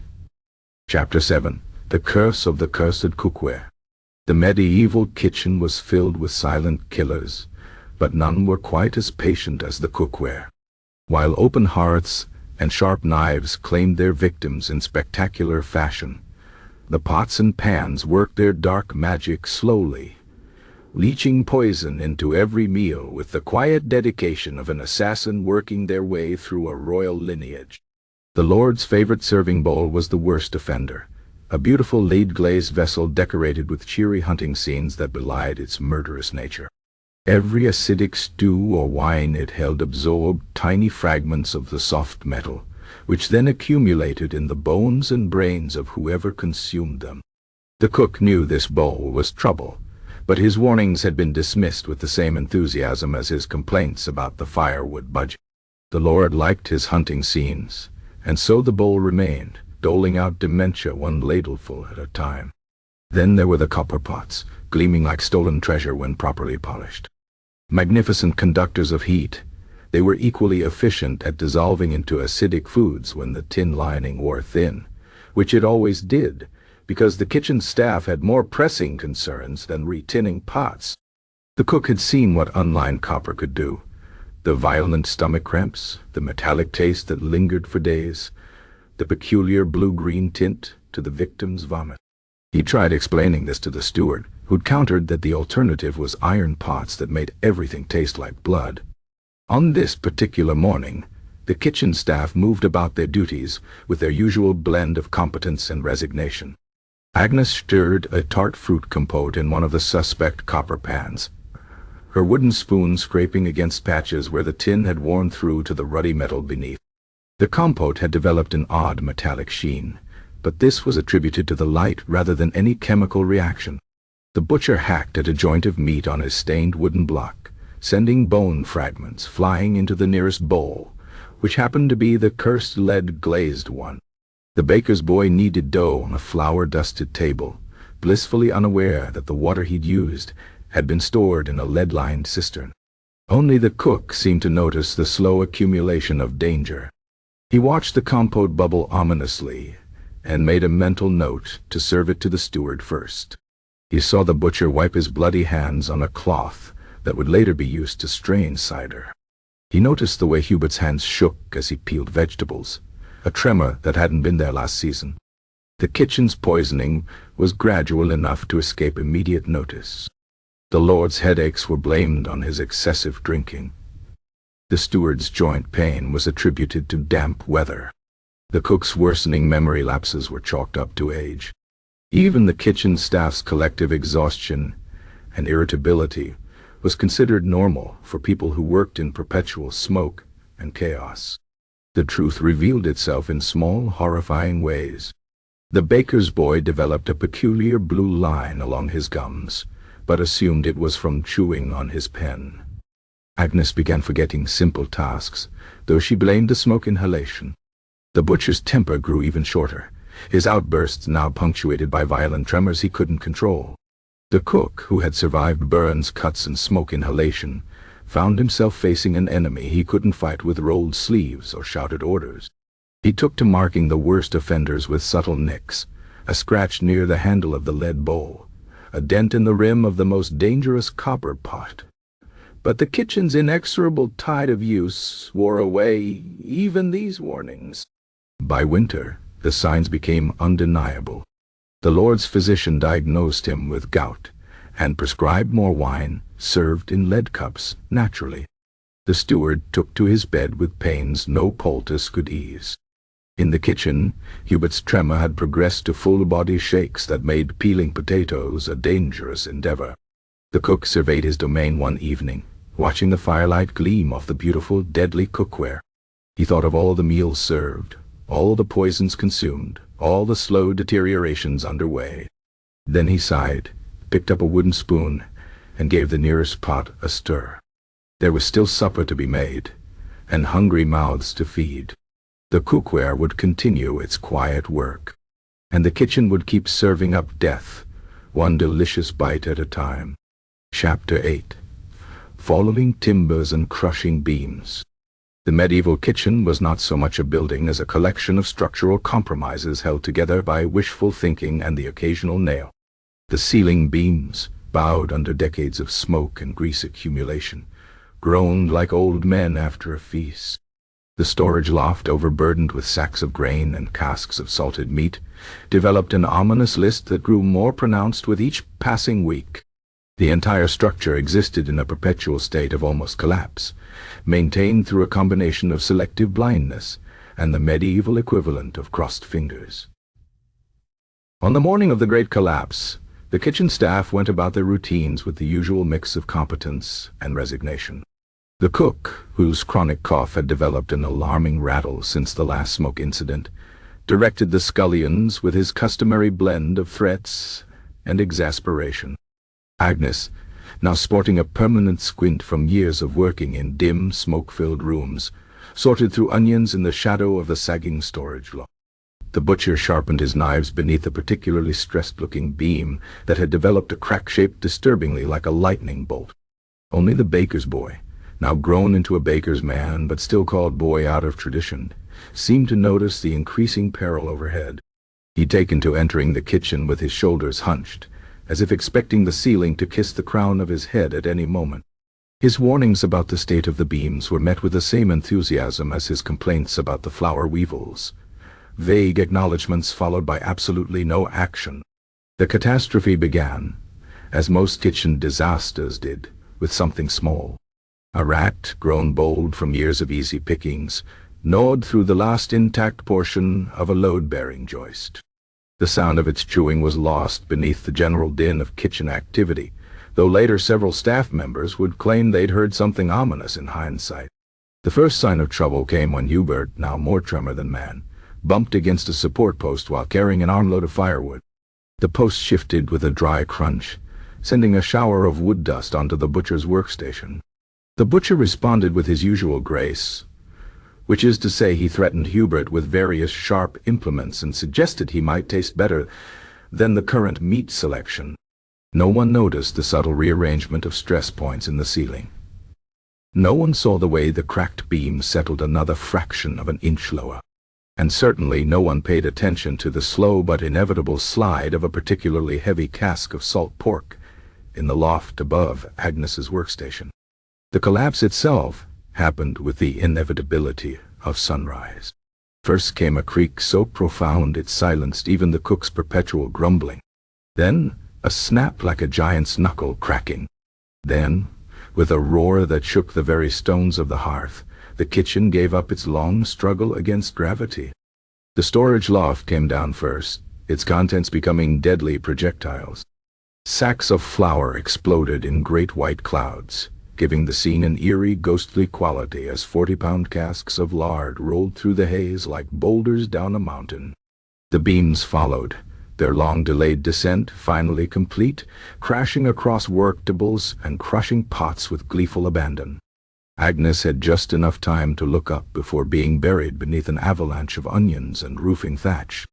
Chapter 7. The Curse of the Cursed Cookware. The medieval kitchen was filled with silent killers, but none were quite as patient as the cookware. While open hearths and sharp knives claimed their victims in spectacular fashion, the pots and pans worked their dark magic slowly, leaching poison into every meal with the quiet dedication of an assassin working their way through a royal lineage. The Lord's favorite serving bowl was the worst offender, a beautiful lead-glazed vessel decorated with cheery hunting scenes that belied its murderous nature. Every acidic stew or wine it held absorbed tiny fragments of the soft metal, which then accumulated in the bones and brains of whoever consumed them. The cook knew this bowl was trouble, but his warnings had been dismissed with the same enthusiasm as his complaints about the firewood budget. The Lord liked his hunting scenes, and so the bowl remained, doling out dementia one ladleful at a time. Then there were the copper pots, gleaming like stolen treasure when properly polished. Magnificent conductors of heat, they were equally efficient at dissolving into acidic foods when the tin lining wore thin, which it always did, because the kitchen staff had more pressing concerns than retinning pots. The cook had seen what unlined copper could do. The violent stomach cramps, the metallic taste that lingered for days, the peculiar blue-green tint to the victim's vomit. He tried explaining this to the steward, who'd countered that the alternative was iron pots that made everything taste like blood. On this particular morning, the kitchen staff moved about their duties with their usual blend of competence and resignation. Agnes stirred a tart fruit compote in one of the suspect copper pans, her wooden spoon scraping against patches where the tin had worn through to the ruddy metal beneath. The compote had developed an odd metallic sheen, but this was attributed to the light rather than any chemical reaction. The butcher hacked at a joint of meat on his stained wooden block, sending bone fragments flying into the nearest bowl, which happened to be the cursed lead-glazed one. The baker's boy kneaded dough on a flour-dusted table, blissfully unaware that the water he'd used had been stored in a lead-lined cistern. Only the cook seemed to notice the slow accumulation of danger. He watched the compote bubble ominously and made a mental note to serve it to the steward first. He saw the butcher wipe his bloody hands on a cloth that would later be used to strain cider. He noticed the way Hubert's hands shook as he peeled vegetables, a tremor that hadn't been there last season. The kitchen's poisoning was gradual enough to escape immediate notice. The Lord's headaches were blamed on his excessive drinking. The steward's joint pain was attributed to damp weather. The cook's worsening memory lapses were chalked up to age. Even the kitchen staff's collective exhaustion and irritability was considered normal for people who worked in perpetual smoke and chaos. The truth revealed itself in small, horrifying ways. The baker's boy developed a peculiar blue line along his gums, but assumed it was from chewing on his pen. Agnes began forgetting simple tasks, though she blamed the smoke inhalation. The butcher's temper grew even shorter, his outbursts now punctuated by violent tremors he couldn't control. The cook, who had survived burns, cuts, and smoke inhalation, found himself facing an enemy he couldn't fight with rolled sleeves or shouted orders. He took to marking the worst offenders with subtle nicks, a scratch near the handle of the lead bowl, a dent in the rim of the most dangerous copper pot. But the kitchen's inexorable tide of use wore away even these warnings. By winter, the signs became undeniable. The Lord's physician diagnosed him with gout and prescribed more wine, served in lead cups, naturally. The steward took to his bed with pains no poultice could ease. In the kitchen, Hubert's tremor had progressed to full-body shakes that made peeling potatoes a dangerous endeavor. The cook surveyed his domain one evening, watching the firelight gleam off the beautiful, deadly cookware. He thought of all the meals served, all the poisons consumed, all the slow deteriorations underway. Then he sighed, picked up a wooden spoon, and gave the nearest pot a stir. There was still supper to be made, and hungry mouths to feed. The cookware would continue its quiet work, and the kitchen would keep serving up death, one delicious bite at a time. Chapter 8. Following timbers and crushing beams. The medieval kitchen was not so much a building as a collection of structural compromises held together by wishful thinking and the occasional nail. The ceiling beams, bowed under decades of smoke and grease accumulation, groaned like old men after a feast. The storage loft, overburdened with sacks of grain and casks of salted meat, developed an ominous list that grew more pronounced with each passing week. The entire structure existed in a perpetual state of almost collapse, maintained through a combination of selective blindness and the medieval equivalent of crossed fingers. On the morning of the Great Collapse, the kitchen staff went about their routines with the usual mix of competence and resignation. The cook, whose chronic cough had developed an alarming rattle since the last smoke incident, directed the scullions with his customary blend of threats and exasperation. Agnes, now sporting a permanent squint from years of working in dim, smoke-filled rooms, sorted through onions in the shadow of the sagging storage loft. The butcher sharpened his knives beneath a particularly stressed-looking beam that had developed a crack shaped disturbingly like a lightning bolt. Only the baker's boy, now grown into a baker's man but still called boy out of tradition, seemed to notice the increasing peril overhead. He'd taken to entering the kitchen with his shoulders hunched, as if expecting the ceiling to kiss the crown of his head at any moment. His warnings about the state of the beams were met with the same enthusiasm as his complaints about the flour weevils. Vague acknowledgments followed by absolutely no action. The catastrophe began, as most kitchen disasters did, with something small. A rat, grown bold from years of easy pickings, gnawed through the last intact portion of a load-bearing joist. The sound of its chewing was lost beneath the general din of kitchen activity, though later several staff members would claim they'd heard something ominous in hindsight. The first sign of trouble came when Hubert, now more tremor than man, bumped against a support post while carrying an armload of firewood. The post shifted with a dry crunch, sending a shower of wood dust onto the butcher's workstation. The butcher responded with his usual grace, which is to say he threatened Hubert with various sharp implements and suggested he might taste better than the current meat selection. No one noticed the subtle rearrangement of stress points in the ceiling. No one saw the way the cracked beam settled another fraction of an inch lower. And certainly no one paid attention to the slow but inevitable slide of a particularly heavy cask of salt pork in the loft above Agnes's workstation. The collapse itself happened with the inevitability of sunrise. First came a creak so profound it silenced even the cook's perpetual grumbling. Then a snap like a giant's knuckle cracking. Then, with a roar that shook the very stones of the hearth, the kitchen gave up its long struggle against gravity. The storage loft came down first, its contents becoming deadly projectiles. Sacks of flour exploded in great white clouds, giving the scene an eerie, ghostly quality as 40-pound casks of lard rolled through the haze like boulders down a mountain. The beams followed, their long-delayed descent finally complete, crashing across worktables and crushing pots with gleeful abandon. Agnes had just enough time to look up before being buried beneath an avalanche of onions and roofing thatch.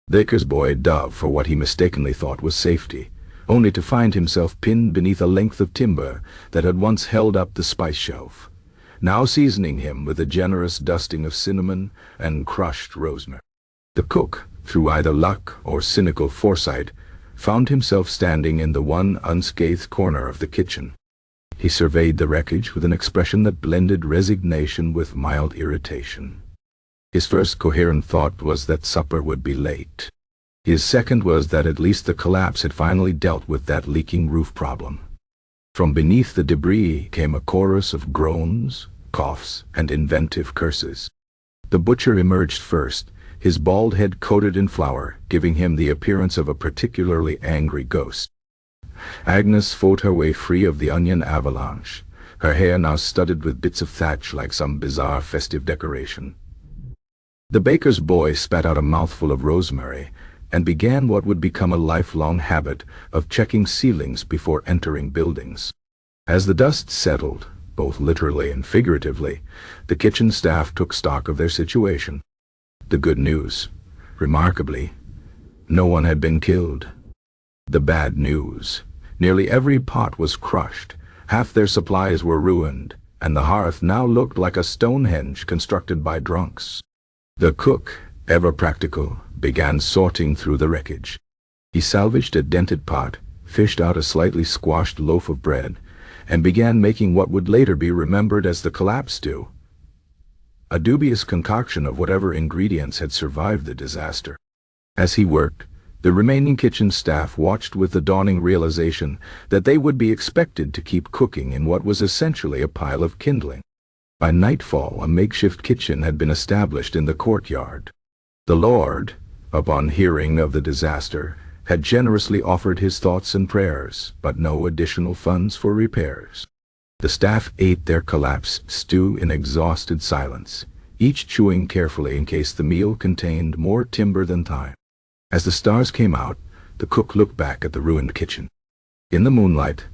The baker's boy dove for what he mistakenly thought was safety, only to find himself pinned beneath a length of timber that had once held up the spice shelf, now seasoning him with a generous dusting of cinnamon and crushed rosemary. The cook, through either luck or cynical foresight, found himself standing in the one unscathed corner of the kitchen. He surveyed the wreckage with an expression that blended resignation with mild irritation. His first coherent thought was that supper would be late. His second was that at least the collapse had finally dealt with that leaking roof problem. From beneath the debris came a chorus of groans, coughs, and inventive curses. The butcher emerged first, his bald head coated in flour, giving him the appearance of a particularly angry ghost. Agnes fought her way free of the onion avalanche, her hair now studded with bits of thatch like some bizarre festive decoration. The baker's boy spat out a mouthful of rosemary and began what would become a lifelong habit of checking ceilings before entering buildings. As the dust settled, both literally and figuratively, the kitchen staff took stock of their situation. The good news, remarkably, no one had been killed. The bad news, nearly every pot was crushed, half their supplies were ruined, and the hearth now looked like a Stonehenge constructed by drunks. The cook, ever practical, began sorting through the wreckage. He salvaged a dented pot, fished out a slightly squashed loaf of bread, and began making what would later be remembered as the collapse stew, a dubious concoction of whatever ingredients had survived the disaster. As he worked, the remaining kitchen staff watched with the dawning realization that they would be expected to keep cooking in what was essentially a pile of kindling. By nightfall, a makeshift kitchen had been established in the courtyard. The Lord, upon hearing of the disaster, had generously offered his thoughts and prayers, but no additional funds for repairs. The staff ate their collapsed stew in exhausted silence, each chewing carefully in case the meal contained more timber than thyme. As the stars came out, the cook looked back at the ruined kitchen. In the moonlight,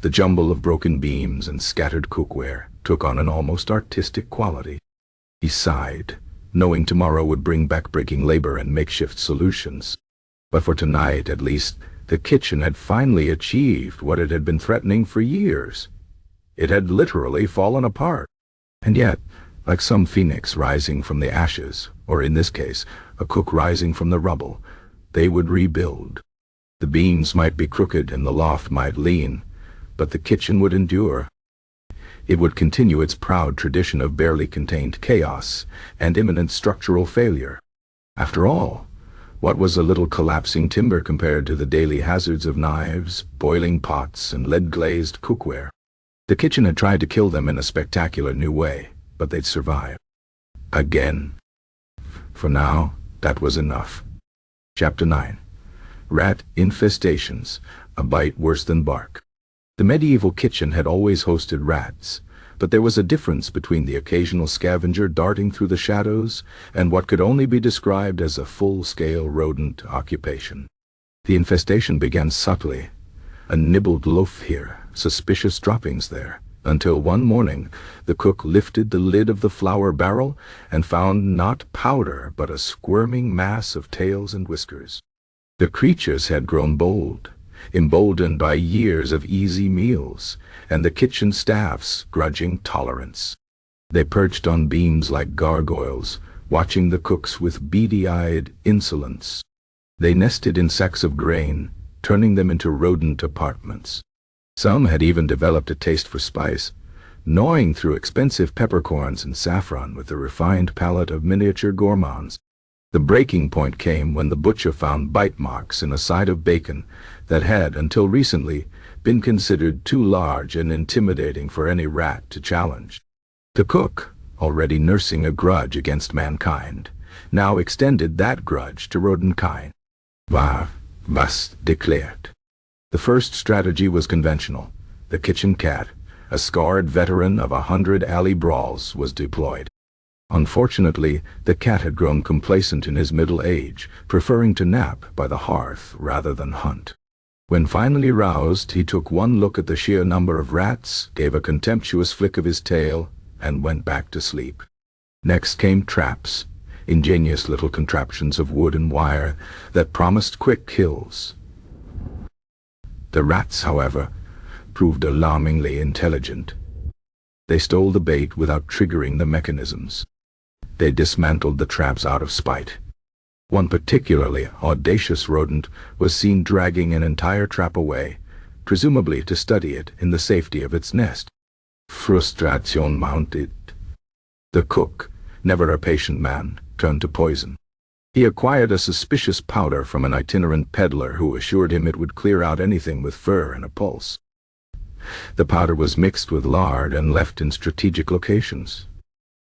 the jumble of broken beams and scattered cookware took on an almost artistic quality. He sighed, knowing tomorrow would bring backbreaking labor and makeshift solutions. But for tonight, at least, the kitchen had finally achieved what it had been threatening for years. It had literally fallen apart. And yet, like some phoenix rising from the ashes, or in this case, a cook rising from the rubble, they would rebuild. The beams might be crooked and the loft might lean, but the kitchen would endure. It would continue its proud tradition of barely contained chaos and imminent structural failure. After all, what was a little collapsing timber compared to the daily hazards of knives, boiling pots, and lead-glazed cookware? The kitchen had tried to kill them in a spectacular new way, but they'd survive. Again. For now, that was enough. Chapter 9. Rat Infestations, a bite worse than bark. The medieval kitchen had always hosted rats, but there was a difference between the occasional scavenger darting through the shadows and what could only be described as a full-scale rodent occupation. The infestation began subtly, a nibbled loaf here, suspicious droppings there, until one morning the cook lifted the lid of the flour barrel and found not powder but a squirming mass of tails and whiskers. The creatures had grown bold, emboldened by years of easy meals and the kitchen staff's grudging tolerance. They perched on beams like gargoyles, watching the cooks with beady-eyed insolence. They nested in sacks of grain, turning them into rodent apartments. Some had even developed a taste for spice, gnawing through expensive peppercorns and saffron with the refined palate of miniature gourmands. The breaking point came when the butcher found bite marks in a side of bacon that had, until recently, been considered too large and intimidating for any rat to challenge. The cook, already nursing a grudge against mankind, now extended that grudge to rodentkind. Was declared. The first strategy was conventional. The kitchen cat, a scarred veteran of 100 alley brawls, was deployed. Unfortunately, the cat had grown complacent in his middle age, preferring to nap by the hearth rather than hunt. When finally roused, he took one look at the sheer number of rats, gave a contemptuous flick of his tail, and went back to sleep. Next came traps, ingenious little contraptions of wood and wire that promised quick kills. The rats, however, proved alarmingly intelligent. They stole the bait without triggering the mechanisms. They dismantled the traps out of spite. One particularly audacious rodent was seen dragging an entire trap away, presumably to study it in the safety of its nest. Frustration mounted. The cook, never a patient man, turned to poison. He acquired a suspicious powder from an itinerant peddler who assured him it would clear out anything with fur and a pulse. The powder was mixed with lard and left in strategic locations.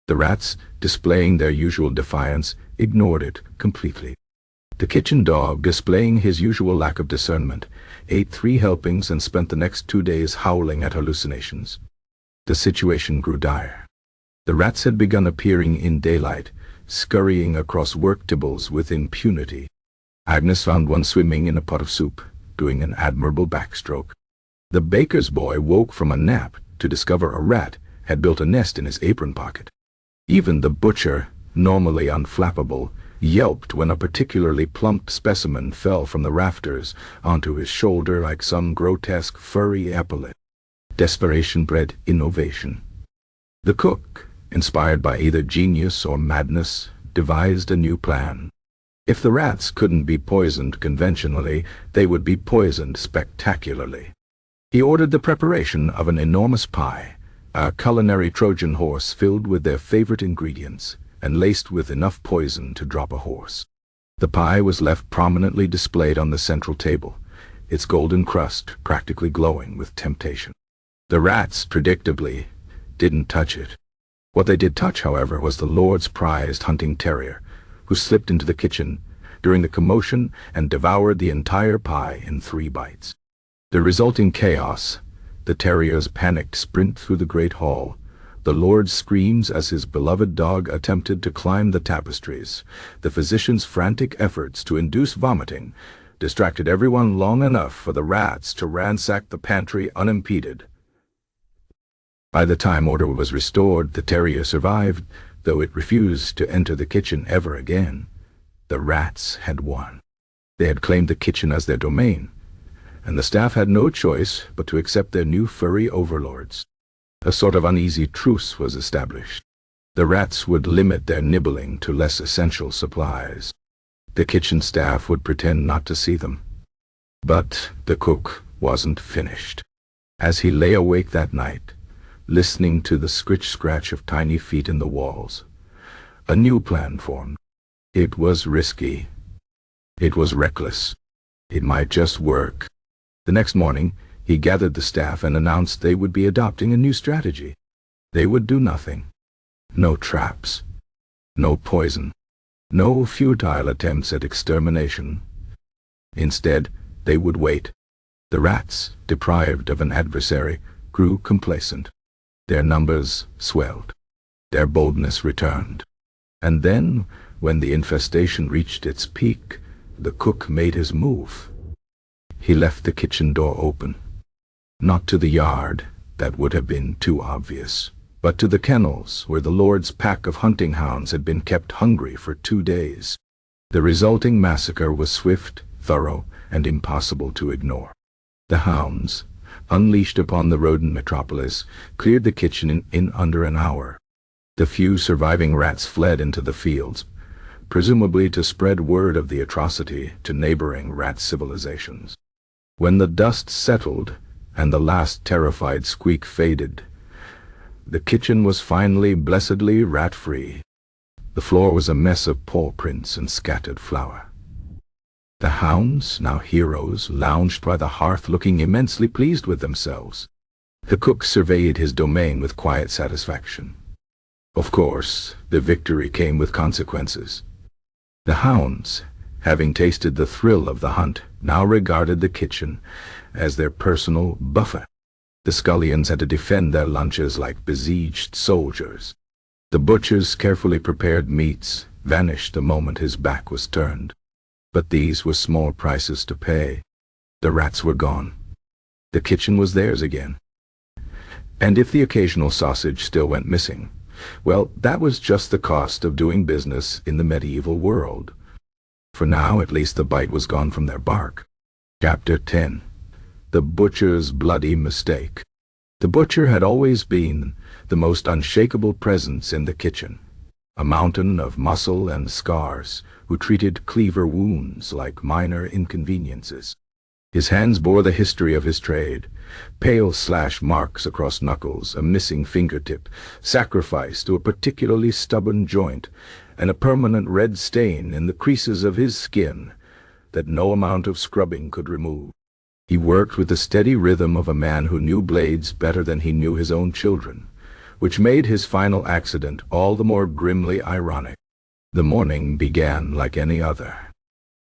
The rats, displaying their usual defiance, ignored it completely. The kitchen dog, displaying his usual lack of discernment, ate 3 helpings and spent the next 2 days howling at hallucinations. The situation grew dire. The rats had begun appearing in daylight, scurrying across work tables with impunity. Agnes found one swimming in a pot of soup, doing an admirable backstroke. The baker's boy woke from a nap to discover a rat had built a nest in his apron pocket. Even the butcher, normally unflappable, yelped when a particularly plump specimen fell from the rafters onto his shoulder like some grotesque furry epaulet. Desperation bred innovation. The cook, inspired by either genius or madness, devised a new plan. If the rats couldn't be poisoned conventionally, they would be poisoned spectacularly. He ordered the preparation of an enormous pie, a culinary Trojan horse filled with their favorite ingredients and laced with enough poison to drop a horse. The pie was left prominently displayed on the central table, its golden crust practically glowing with temptation. The rats, predictably, didn't touch it. What they did touch, however, was the Lord's prized hunting terrier, who slipped into the kitchen during the commotion and devoured the entire pie in 3 bites. The resulting chaos, the terrier's panicked sprint through the great hall, the Lord's screams as his beloved dog attempted to climb the tapestries, the physician's frantic efforts to induce vomiting, distracted everyone long enough for the rats to ransack the pantry unimpeded. By the time order was restored, the terrier survived, though it refused to enter the kitchen ever again. The rats had won. They had claimed the kitchen as their domain, and the staff had no choice but to accept their new furry overlords. A sort of uneasy truce was established. The rats would limit their nibbling to less essential supplies. The kitchen staff would pretend not to see them. But the cook wasn't finished. As he lay awake that night, listening to the scritch-scratch of tiny feet in the walls, a new plan formed. It was risky. It was reckless. It might just work. The next morning, he gathered the staff and announced they would be adopting a new strategy. They would do nothing. No traps. No poison. No futile attempts at extermination. Instead, they would wait. The rats, deprived of an adversary, grew complacent. Their numbers swelled. Their boldness returned. And then, when the infestation reached its peak, the cook made his move. He left the kitchen door open. Not to the yard, that would have been too obvious, but to the kennels where the Lord's pack of hunting hounds had been kept hungry for 2 days. The resulting massacre was swift, thorough, and impossible to ignore. The hounds, unleashed upon the rodent metropolis, cleared the kitchen in under an hour. The few surviving rats fled into the fields, presumably to spread word of the atrocity to neighboring rat civilizations. When the dust settled and the last terrified squeak faded, The kitchen was finally blessedly rat-free. The floor was a mess of paw prints and scattered flour. The hounds, now heroes, lounged by the hearth looking immensely pleased with themselves. The cook surveyed his domain with quiet satisfaction. Of course, the victory came with consequences. The hounds, having tasted the thrill of the hunt, now regarded the kitchen as their personal buffet. The scullions had to defend their lunches like besieged soldiers. The butcher's carefully prepared meats vanished the moment his back was turned. But these were small prices to pay. The rats were gone. The kitchen was theirs again. And if the occasional sausage still went missing, well, that was just the cost of doing business in the medieval world. For now, at least, the bite was gone from their bark. Chapter 10. The Butcher's Bloody Mistake. The butcher had always been the most unshakable presence in the kitchen, a mountain of muscle and scars, who treated cleaver wounds like minor inconveniences. His hands bore the history of his trade, pale slash marks across knuckles, a missing fingertip, sacrifice to a particularly stubborn joint, and a permanent red stain in the creases of his skin that no amount of scrubbing could remove. He worked with the steady rhythm of a man who knew blades better than he knew his own children, which made his final accident all the more grimly ironic. The morning began like any other.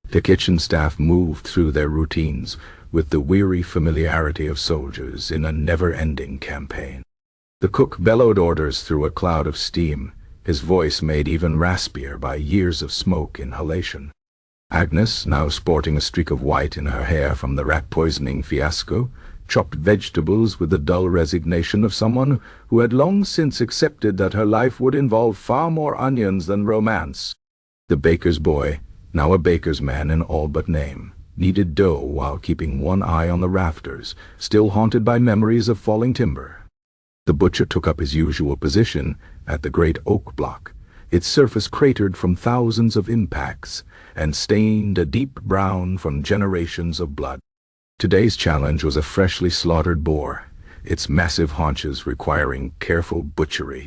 The kitchen staff moved through their routines with the weary familiarity of soldiers in a never-ending campaign. The cook bellowed orders through a cloud of steam, his voice made even raspier by years of smoke inhalation. Agnes, now sporting a streak of white in her hair from the rat-poisoning fiasco, chopped vegetables with the dull resignation of someone who had long since accepted that her life would involve far more onions than romance. The baker's boy, now a baker's man in all but name, kneaded dough while keeping one eye on the rafters, still haunted by memories of falling timber. The butcher took up his usual position at the great oak block, its surface cratered from thousands of impacts and stained a deep brown from generations of blood. Today's challenge was a freshly slaughtered boar, its massive haunches requiring careful butchery.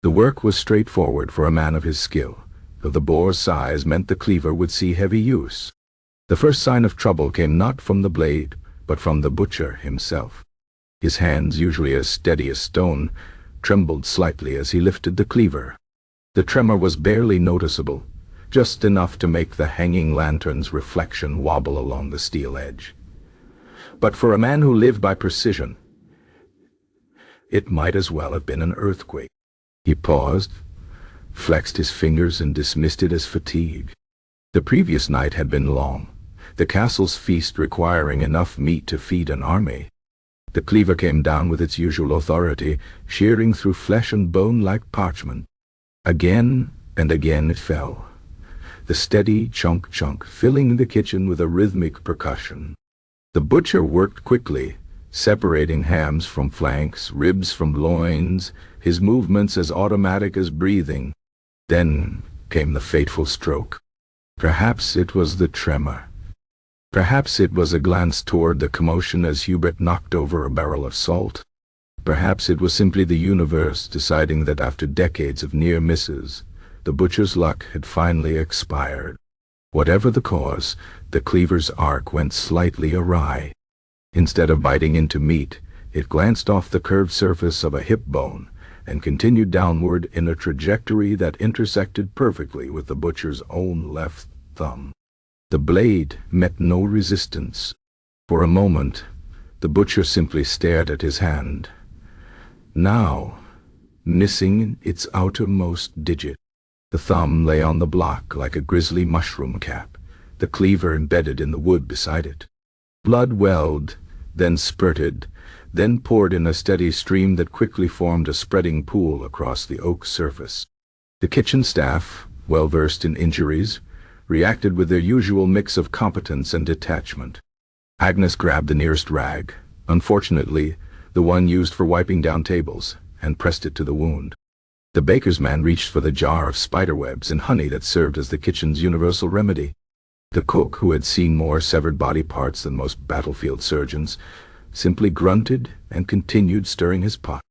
The work was straightforward for a man of his skill, though the boar's size meant the cleaver would see heavy use. The first sign of trouble came not from the blade, but from the butcher himself. His hands, usually as steady as stone, trembled slightly as he lifted the cleaver. The tremor was barely noticeable, just enough to make the hanging lantern's reflection wobble along the steel edge. But for a man who lived by precision, it might as well have been an earthquake. He paused, flexed his fingers, and dismissed it as fatigue. The previous night had been long, the castle's feast requiring enough meat to feed an army. The cleaver came down with its usual authority, shearing through flesh and bone like parchment. Again and again it fell, the steady chunk filling the kitchen with a rhythmic percussion. The butcher worked quickly, separating hams from flanks, ribs from loins, his movements as automatic as breathing. Then came the fateful stroke. Perhaps it was the tremor. Perhaps it was a glance toward the commotion as Hubert knocked over a barrel of salt. Perhaps it was simply the universe deciding that after decades of near misses, the butcher's luck had finally expired. Whatever the cause, the cleaver's arc went slightly awry. Instead of biting into meat, it glanced off the curved surface of a hip bone and continued downward in a trajectory that intersected perfectly with the butcher's own left thumb. The blade met no resistance. For a moment, the butcher simply stared at his hand, now missing its outermost digit. The thumb lay on the block like a grisly mushroom cap, the cleaver embedded in the wood beside it. Blood welled, then spurted, then poured in a steady stream that quickly formed a spreading pool across the oak surface. The kitchen staff, well versed in injuries, reacted with their usual mix of competence and detachment. Agnes grabbed the nearest rag, unfortunately the one used for wiping down tables, and pressed it to the wound. The baker's man reached for the jar of spiderwebs and honey that served as the kitchen's universal remedy. The cook, who had seen more severed body parts than most battlefield surgeons, simply grunted and continued stirring his pot.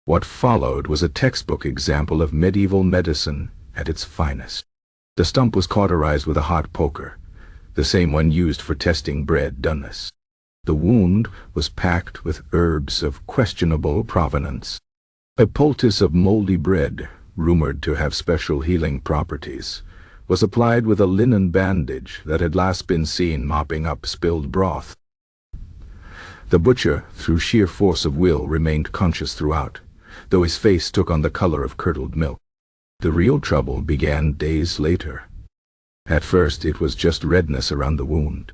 What followed was a textbook example of medieval medicine at its finest. The stump was cauterized with a hot poker, the same one used for testing bread doneness. The wound was packed with herbs of questionable provenance. A poultice of moldy bread, rumored to have special healing properties, was applied with a linen bandage that had last been seen mopping up spilled broth. The butcher, through sheer force of will, remained conscious throughout, though his face took on the color of curdled milk. The real trouble began days later. At first it was just redness around the wound.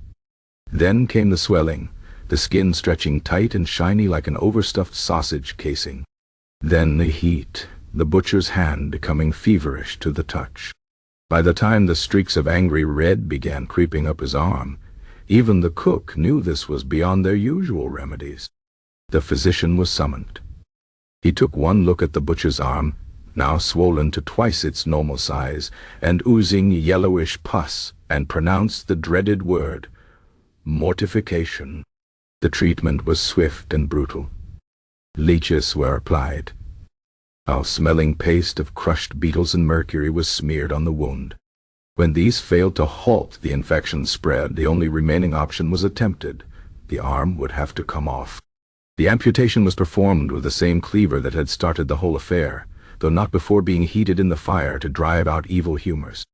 Then came the swelling, the skin stretching tight and shiny like an overstuffed sausage casing. Then the heat, the butcher's hand becoming feverish to the touch. By the time the streaks of angry red began creeping up his arm, even the cook knew this was beyond their usual remedies. The physician was summoned. He took one look at the butcher's arm, now swollen to twice its normal size and oozing yellowish pus, and pronounced the dreaded word, mortification. The treatment was swift and brutal. Leeches were applied. A smelling paste of crushed beetles and mercury was smeared on the wound. When these failed to halt the infection spread, the only remaining option was attempted. The arm would have to come off. The amputation was performed with the same cleaver that had started the whole affair, though not before being heated in the fire to drive out evil humors.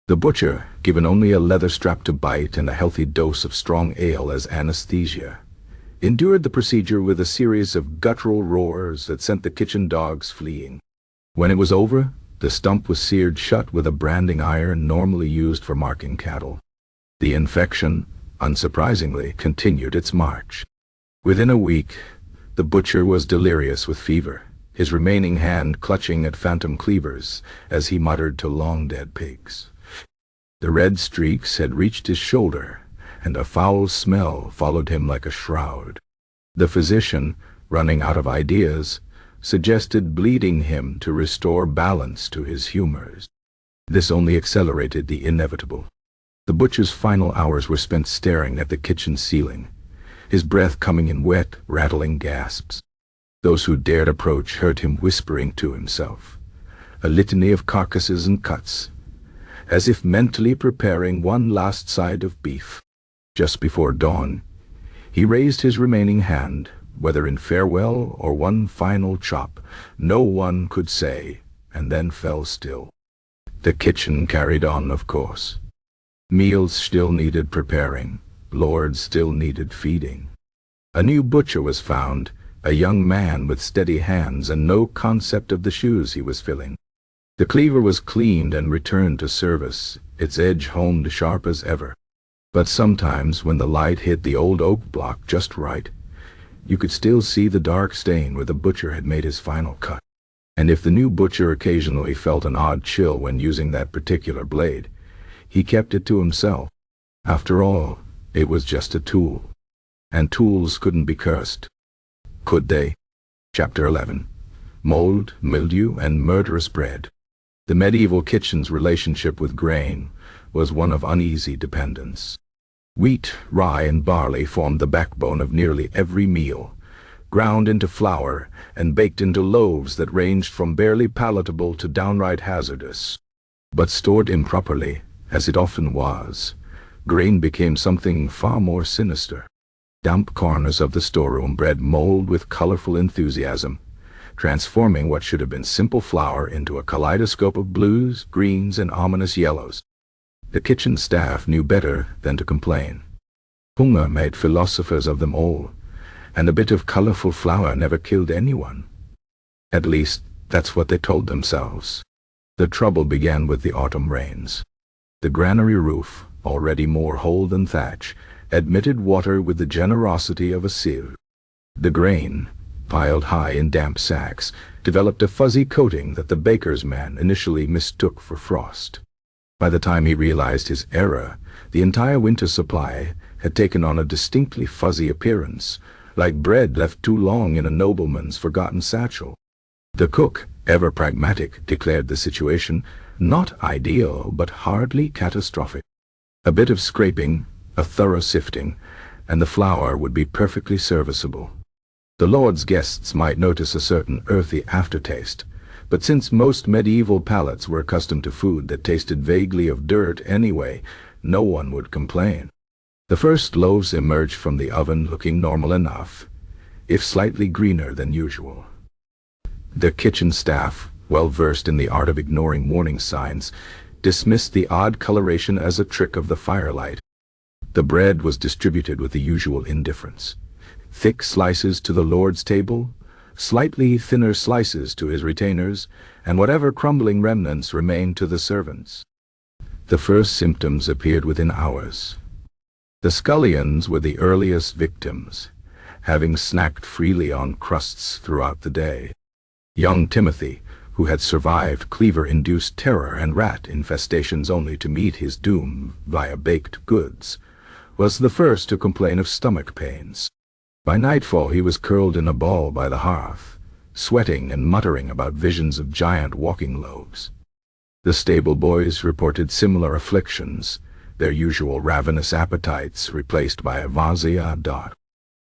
The butcher, given only a leather strap to bite and a healthy dose of strong ale as anesthesia, endured the procedure with a series of guttural roars that sent the kitchen dogs fleeing. When it was over, the stump was seared shut with a branding iron normally used for marking cattle. The infection, unsurprisingly, continued its march. Within a week, the butcher was delirious with fever, his remaining hand clutching at phantom cleavers as he muttered to long-dead pigs. The red streaks had reached his shoulder, and a foul smell followed him like a shroud. The physician, running out of ideas, suggested bleeding him to restore balance to his humors. This only accelerated the inevitable. The butcher's final hours were spent staring at the kitchen ceiling, his breath coming in wet, rattling gasps. Those who dared approach heard him whispering to himself, a litany of carcasses and cuts, as if mentally preparing one last side of beef. Just before dawn, he raised his remaining hand, whether in farewell or one final chop, no one could say, and then fell still. The kitchen carried on, of course. Meals still needed preparing, lords still needed feeding. A new butcher was found, a young man with steady hands and no concept of the shoes he was filling. The cleaver was cleaned and returned to service, its edge honed sharp as ever. But sometimes, when the light hit the old oak block just right, you could still see the dark stain where the butcher had made his final cut. And if the new butcher occasionally felt an odd chill when using that particular blade, he kept it to himself. After all, it was just a tool. And tools couldn't be cursed. Could they? Chapter 11. Mold, Mildew, and Murderous Bread. The medieval kitchen's relationship with grain was one of uneasy dependence. Wheat, rye, and barley formed the backbone of nearly every meal, ground into flour and baked into loaves that ranged from barely palatable to downright hazardous. But stored improperly, as it often was, grain became something far more sinister. Damp corners of the storeroom bred mold with colorful enthusiasm, transforming what should have been simple flour into a kaleidoscope of blues, greens, and ominous yellows. The kitchen staff knew better than to complain. Hunger made philosophers of them all, and a bit of colorful flour never killed anyone. At least, that's what they told themselves. The trouble began with the autumn rains. The granary roof, already more hole than thatch, admitted water with the generosity of a sieve. The grain, piled high in damp sacks, developed a fuzzy coating that the baker's man initially mistook for frost. By the time he realized his error, the entire winter supply had taken on a distinctly fuzzy appearance, like bread left too long in a nobleman's forgotten satchel. The cook, ever pragmatic, declared the situation not ideal, but hardly catastrophic. A bit of scraping, a thorough sifting, and the flour would be perfectly serviceable. The Lord's guests might notice a certain earthy aftertaste, but since most medieval palates were accustomed to food that tasted vaguely of dirt anyway, no one would complain. The first loaves emerged from the oven looking normal enough, if slightly greener than usual. The kitchen staff, well versed in the art of ignoring warning signs, dismissed the odd coloration as a trick of the firelight. The bread was distributed with the usual indifference. Thick slices to the Lord's table, slightly thinner slices to his retainers, and whatever crumbling remnants remained to the servants. The first symptoms appeared within hours. The scullions were the earliest victims, having snacked freely on crusts throughout the day. Young Timothy, who had survived cleaver-induced terror and rat infestations only to meet his doom via baked goods, was the first to complain of stomach pains. By nightfall he was curled in a ball by the hearth, sweating and muttering about visions of giant walking loaves. The stable boys reported similar afflictions, their usual ravenous appetites replaced by a vasia dot.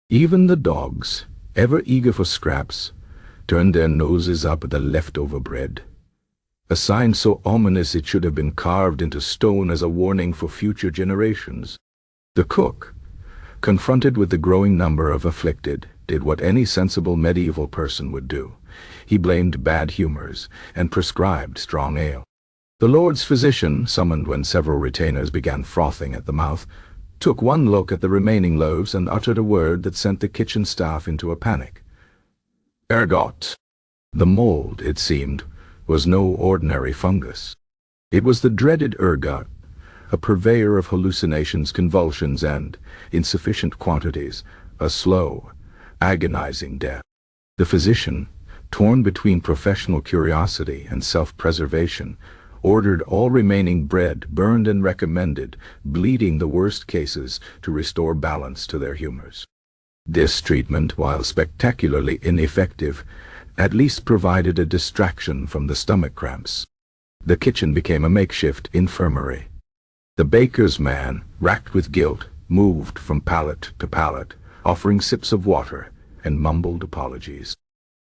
Even the dogs, ever eager for scraps, turned their noses up at the leftover bread, a sign so ominous it should have been carved into stone as a warning for future generations. The cook, confronted with the growing number of afflicted, did what any sensible medieval person would do. He blamed bad humors and prescribed strong ale. The Lord's physician, summoned when several retainers began frothing at the mouth, took one look at the remaining loaves and uttered a word that sent the kitchen staff into a panic. Ergot. The mold, it seemed, was no ordinary fungus. It was the dreaded ergot, a purveyor of hallucinations, convulsions, and, in sufficient quantities, a slow, agonizing death. The physician, torn between professional curiosity and self-preservation, ordered all remaining bread burned and recommended bleeding the worst cases to restore balance to their humors. This treatment, while spectacularly ineffective, at least provided a distraction from the stomach cramps. The kitchen became a makeshift infirmary. The baker's man, racked with guilt, moved from pallet to pallet, offering sips of water and mumbled apologies.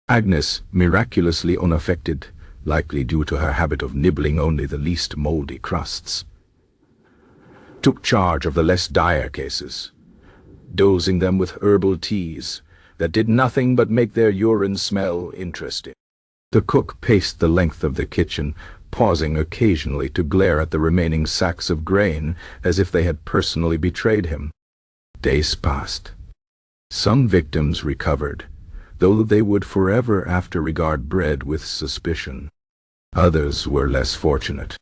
Agnes, miraculously unaffected, likely due to her habit of nibbling only the least moldy crusts, took charge of the less dire cases, dosing them with herbal teas that did nothing but make their urine smell interesting. The cook paced the length of the kitchen, pausing occasionally to glare at the remaining sacks of grain as if they had personally betrayed him. Days passed. Some victims recovered, though they would forever after regard bread with suspicion. Others were less fortunate.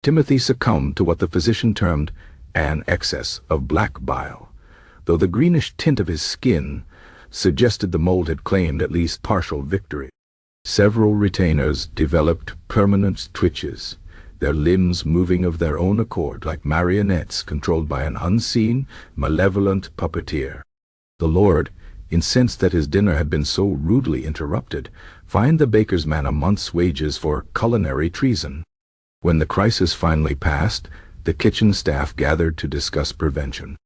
Timothy succumbed to what the physician termed an excess of black bile, though the greenish tint of his skin suggested the mold had claimed at least partial victory. Several retainers developed permanent twitches, their limbs moving of their own accord like marionettes controlled by an unseen, malevolent puppeteer. The Lord, incensed that his dinner had been so rudely interrupted, fined the baker's man a month's wages for culinary treason. When the crisis finally passed, the kitchen staff gathered to discuss prevention.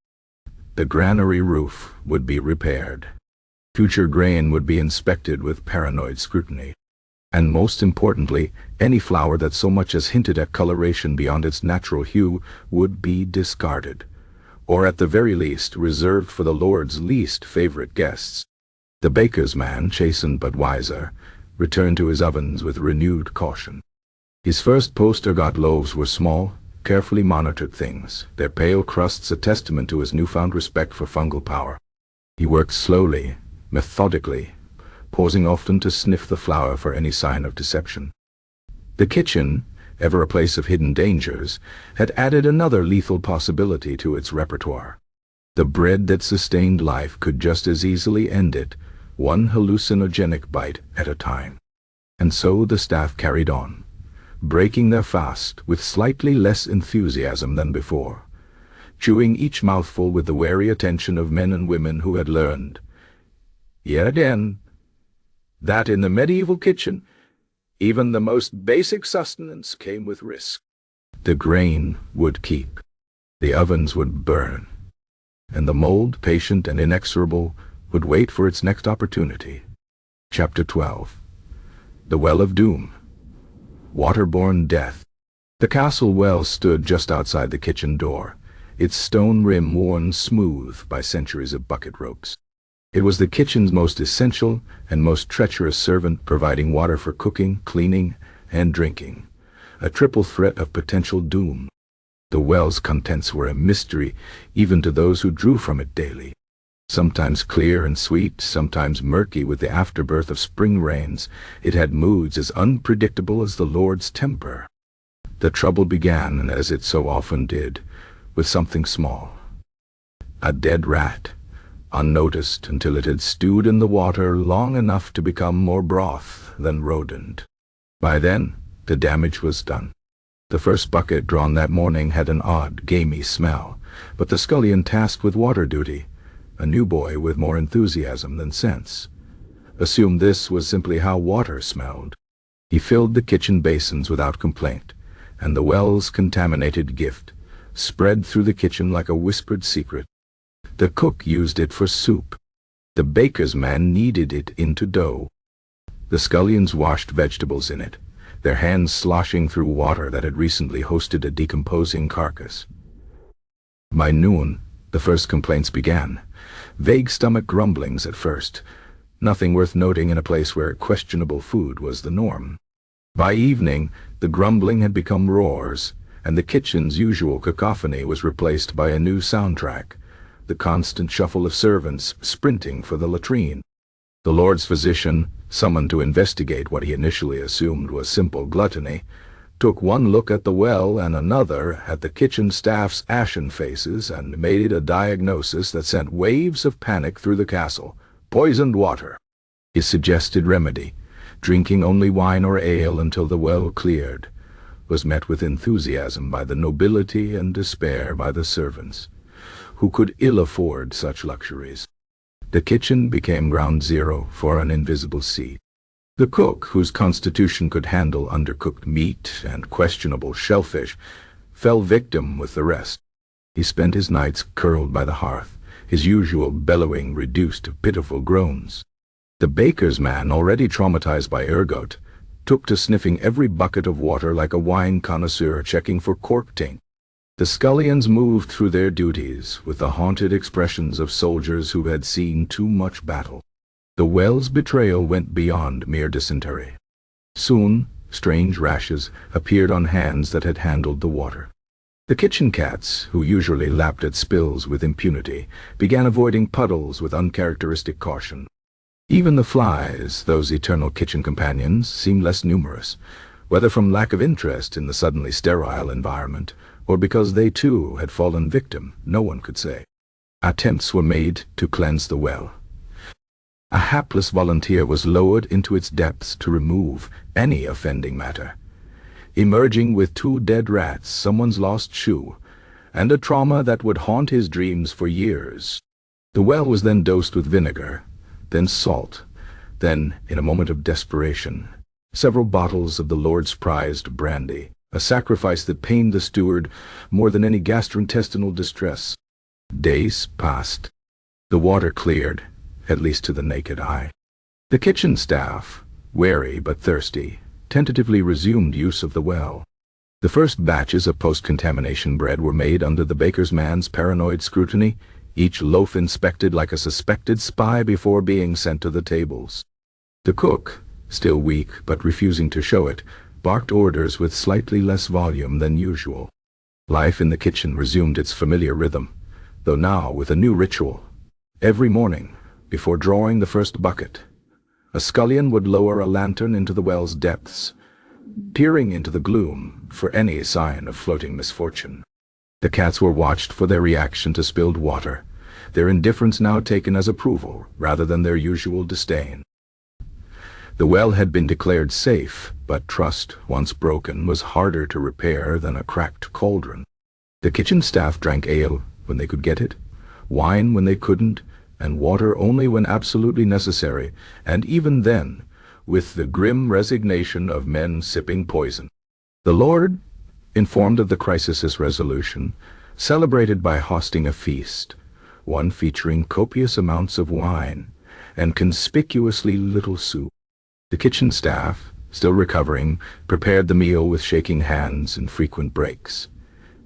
The granary roof would be repaired. Future grain would be inspected with paranoid scrutiny. And most importantly, any flour that so much as hinted at coloration beyond its natural hue would be discarded, or at the very least reserved for the Lord's least favorite guests. The baker's man, chastened but wiser, returned to his ovens with renewed caution. His first post-ergot loaves were small, carefully monitored things, their pale crusts a testament to his newfound respect for fungal power. He worked slowly, methodically, pausing often to sniff the flour for any sign of deception. The kitchen, ever a place of hidden dangers, had added another lethal possibility to its repertoire. The bread that sustained life could just as easily end it, one hallucinogenic bite at a time. And so the staff carried on, breaking their fast with slightly less enthusiasm than before, chewing each mouthful with the wary attention of men and women who had learned, yet again, that in the medieval kitchen, even the most basic sustenance came with risk. The grain would keep, the ovens would burn, and the mold, patient and inexorable, would wait for its next opportunity. Chapter 12. The Well of Doom. Waterborne Death. The castle well stood just outside the kitchen door, its stone rim worn smooth by centuries of bucket ropes. It was the kitchen's most essential and most treacherous servant, providing water for cooking, cleaning, and drinking, a triple threat of potential doom. The well's contents were a mystery even to those who drew from it daily. Sometimes clear and sweet, sometimes murky with the afterbirth of spring rains, it had moods as unpredictable as the Lord's temper. The trouble began, as it so often did, with something small. A dead rat, unnoticed until it had stewed in the water long enough to become more broth than rodent. By then, the damage was done. The first bucket drawn that morning had an odd, gamey smell, but the scullion tasked with water duty, a new boy with more enthusiasm than sense, assumed this was simply how water smelled. He filled the kitchen basins without complaint, and the well's contaminated gift spread through the kitchen like a whispered secret. The cook used it for soup. The baker's man kneaded it into dough. The scullions washed vegetables in it, their hands sloshing through water that had recently hosted a decomposing carcass. By noon, the first complaints began. Vague stomach grumblings at first, nothing worth noting in a place where questionable food was the norm. By evening, the grumbling had become roars, and the kitchen's usual cacophony was replaced by a new soundtrack, the constant shuffle of servants sprinting for the latrine. The Lord's physician, summoned to investigate what he initially assumed was simple gluttony, took one look at the well and another at the kitchen staff's ashen faces and made a diagnosis that sent waves of panic through the castle. Poisoned water. His suggested remedy, drinking only wine or ale until the well cleared, was met with enthusiasm by the nobility and despair by the servants, who could ill afford such luxuries. The kitchen became ground zero for an invisible sea. The cook, whose constitution could handle undercooked meat and questionable shellfish, fell victim with the rest. He spent his nights curled by the hearth, his usual bellowing reduced to pitiful groans. The baker's man, already traumatized by ergot, took to sniffing every bucket of water like a wine connoisseur checking for cork taint. The scullions moved through their duties with the haunted expressions of soldiers who had seen too much battle. The well's betrayal went beyond mere dysentery. Soon, strange rashes appeared on hands that had handled the water. The kitchen cats, who usually lapped at spills with impunity, began avoiding puddles with uncharacteristic caution. Even the flies, those eternal kitchen companions, seemed less numerous, whether from lack of interest in the suddenly sterile environment, or because they too had fallen victim, no one could say. Attempts were made to cleanse the well. A hapless volunteer was lowered into its depths to remove any offending matter, emerging with 2 dead rats, someone's lost shoe, and a trauma that would haunt his dreams for years. The well was then dosed with vinegar, then salt, then, in a moment of desperation, several bottles of the Lord's prized brandy, a sacrifice that pained the steward more than any gastrointestinal distress. Days passed. The water cleared, at least to the naked eye. The kitchen staff, wary but thirsty, tentatively resumed use of the well. The first batches of post-contamination bread were made under the baker's man's paranoid scrutiny, each loaf inspected like a suspected spy before being sent to the tables. The cook, still weak but refusing to show it, barked orders with slightly less volume than usual. Life in the kitchen resumed its familiar rhythm, though now with a new ritual. Every morning, before drawing the first bucket, a scullion would lower a lantern into the well's depths, peering into the gloom for any sign of floating misfortune. The cats were watched for their reaction to spilled water, their indifference now taken as approval rather than their usual disdain. The well had been declared safe, but trust, once broken, was harder to repair than a cracked cauldron. The kitchen staff drank ale when they could get it, wine when they couldn't, and water only when absolutely necessary, and even then, with the grim resignation of men sipping poison. The Lord, informed of the crisis's resolution, celebrated by hosting a feast, one featuring copious amounts of wine and conspicuously little soup. The kitchen staff, still recovering, prepared the meal with shaking hands and frequent breaks,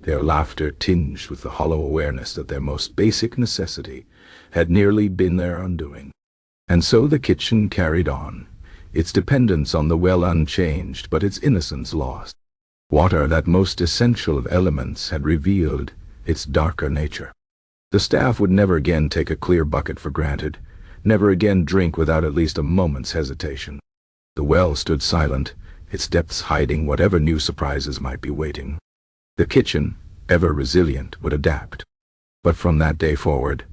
their laughter tinged with the hollow awareness that their most basic necessity had nearly been their undoing. And so the kitchen carried on, its dependence on the well unchanged, but its innocence lost. Water, that most essential of elements, had revealed its darker nature. The staff would never again take a clear bucket for granted, never again drink without at least a moment's hesitation. The well stood silent, its depths hiding whatever new surprises might be waiting. The kitchen, ever resilient, would adapt. But from that day forward,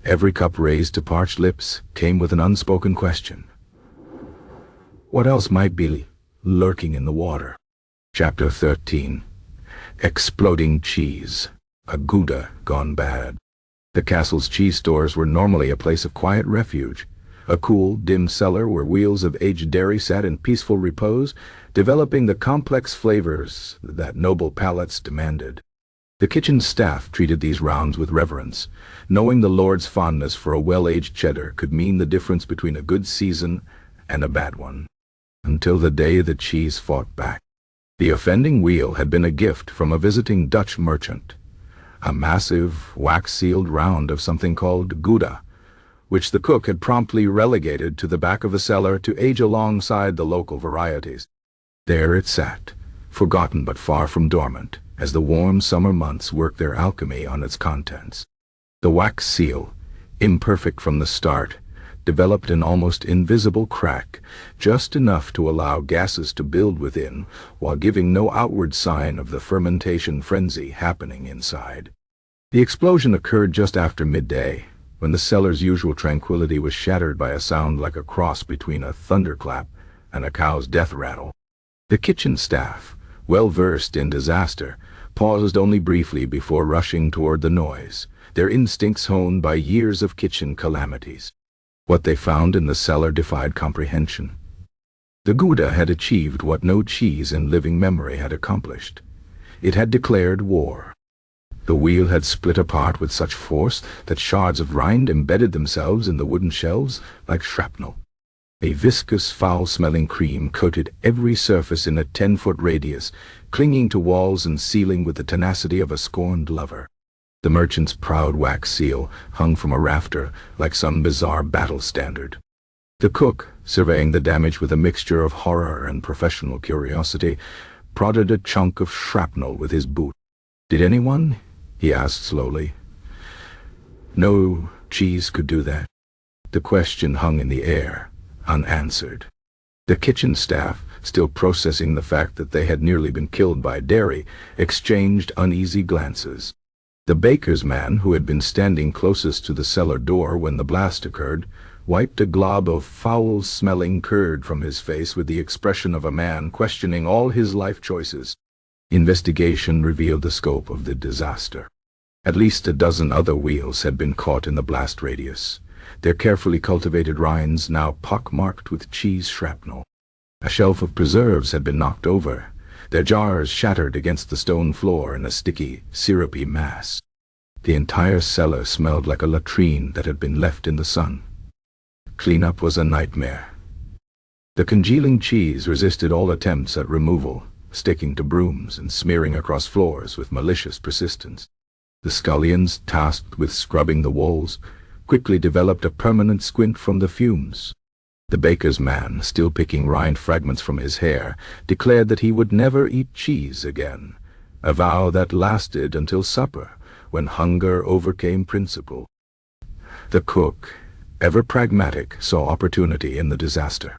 every cup raised to parched lips came with an unspoken question. What else might be lurking in the water? Chapter 13. Exploding Cheese. A Gouda gone bad. The castle's cheese stores were normally a place of quiet refuge, a cool, dim cellar where wheels of aged dairy sat in peaceful repose, developing the complex flavors that noble palates demanded. The kitchen staff treated these rounds with reverence, knowing the Lord's fondness for a well-aged cheddar could mean the difference between a good season and a bad one. Until the day the cheese fought back. The offending wheel had been a gift from a visiting Dutch merchant, a massive, wax-sealed round of something called Gouda, which the cook had promptly relegated to the back of the cellar to age alongside the local varieties. There it sat, forgotten but far from dormant, as the warm summer months worked their alchemy on its contents. The wax seal, imperfect from the start, developed an almost invisible crack, just enough to allow gases to build within, while giving no outward sign of the fermentation frenzy happening inside. The explosion occurred just after midday, when the cellar's usual tranquility was shattered by a sound like a cross between a thunderclap and a cow's death rattle. The kitchen staff, well versed in disaster, paused only briefly before rushing toward the noise, their instincts honed by years of kitchen calamities. What they found in the cellar defied comprehension. The Gouda had achieved what no cheese in living memory had accomplished. It had declared war. The wheel had split apart with such force that shards of rind embedded themselves in the wooden shelves like shrapnel. A viscous, foul-smelling cream coated every surface in a 10-foot radius, clinging to walls and ceiling with the tenacity of a scorned lover. The merchant's proud wax seal hung from a rafter like some bizarre battle standard. The cook, surveying the damage with a mixture of horror and professional curiosity, prodded a chunk of shrapnel with his boot. "Did anyone?" he asked slowly. No cheese could do that. The question hung in the air, unanswered. The kitchen staff, still processing the fact that they had nearly been killed by dairy, exchanged uneasy glances. The baker's man, who had been standing closest to the cellar door when the blast occurred, wiped a glob of foul-smelling curd from his face with the expression of a man questioning all his life choices. Investigation revealed the scope of the disaster. At least a dozen other wheels had been caught in the blast radius, their carefully cultivated rinds now pockmarked with cheese shrapnel. A shelf of preserves had been knocked over, their jars shattered against the stone floor in a sticky, syrupy mass. The entire cellar smelled like a latrine that had been left in the sun. Cleanup was a nightmare. The congealing cheese resisted all attempts at removal, sticking to brooms and smearing across floors with malicious persistence. The scullions, tasked with scrubbing the walls, quickly developed a permanent squint from the fumes. The baker's man, still picking rind fragments from his hair, declared that he would never eat cheese again, a vow that lasted until supper, when hunger overcame principle. The cook, ever pragmatic, saw opportunity in the disaster.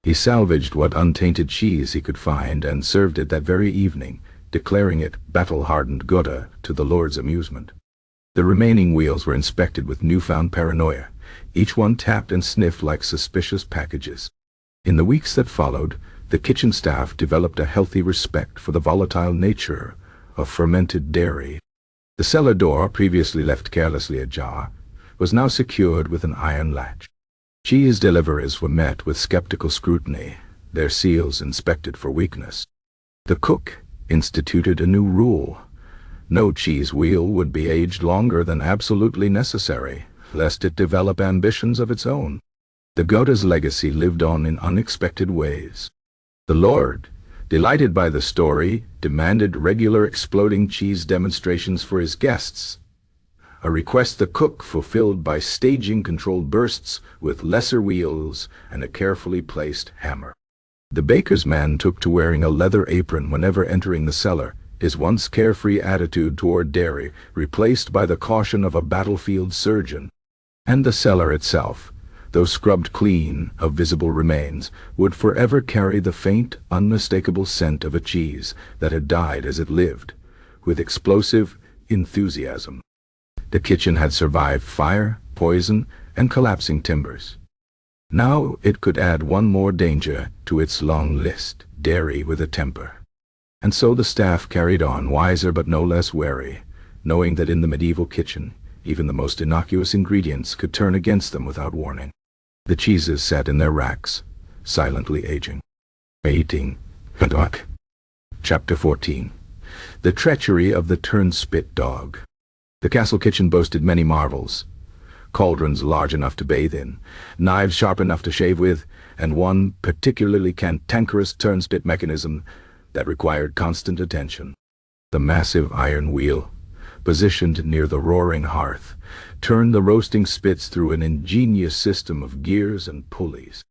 He salvaged what untainted cheese he could find and served it that very evening, declaring it battle-hardened Gouda to the Lord's amusement. The remaining wheels were inspected with newfound paranoia, each one tapped and sniffed like suspicious packages. In the weeks that followed, the kitchen staff developed a healthy respect for the volatile nature of fermented dairy. The cellar door, previously left carelessly ajar, was now secured with an iron latch. Cheese deliveries were met with skeptical scrutiny, their seals inspected for weakness. The cook instituted a new rule: No cheese wheel would be aged longer than absolutely necessary, lest it develop ambitions of its own. The Gouda's legacy lived on in unexpected ways. The Lord, delighted by the story, demanded regular exploding cheese demonstrations for his guests, a request the cook fulfilled by staging controlled bursts with lesser wheels and a carefully placed hammer. The baker's man took to wearing a leather apron whenever entering the cellar, his once carefree attitude toward dairy replaced by the caution of a battlefield surgeon. And the cellar itself, though scrubbed clean of visible remains, would forever carry the faint, unmistakable scent of a cheese that had died as it lived, with explosive enthusiasm. The kitchen had survived fire, poison, and collapsing timbers. Now it could add one more danger to its long list: dairy with a temper. And so the staff carried on, wiser but no less wary, knowing that in the medieval kitchen, even the most innocuous ingredients could turn against them without warning. The cheeses sat in their racks, silently aging. Chapter 14. The Treachery of the Turnspit Dog. The castle kitchen boasted many marvels: cauldrons large enough to bathe in, knives sharp enough to shave with, and one particularly cantankerous turnspit mechanism that required constant attention. The massive iron wheel, positioned near the roaring hearth, turned the roasting spits through an ingenious system of gears and pulleys.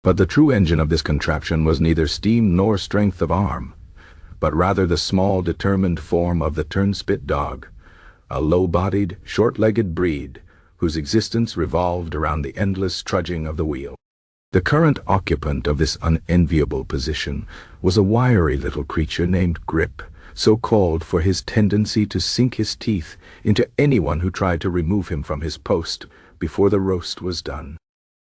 But the true engine of this contraption was neither steam nor strength of arm, but rather the small, determined form of the turnspit dog, a low-bodied, short-legged breed whose existence revolved around the endless trudging of the wheel. The current occupant of this unenviable position was a wiry little creature named Grip, so called for his tendency to sink his teeth into anyone who tried to remove him from his post before the roast was done.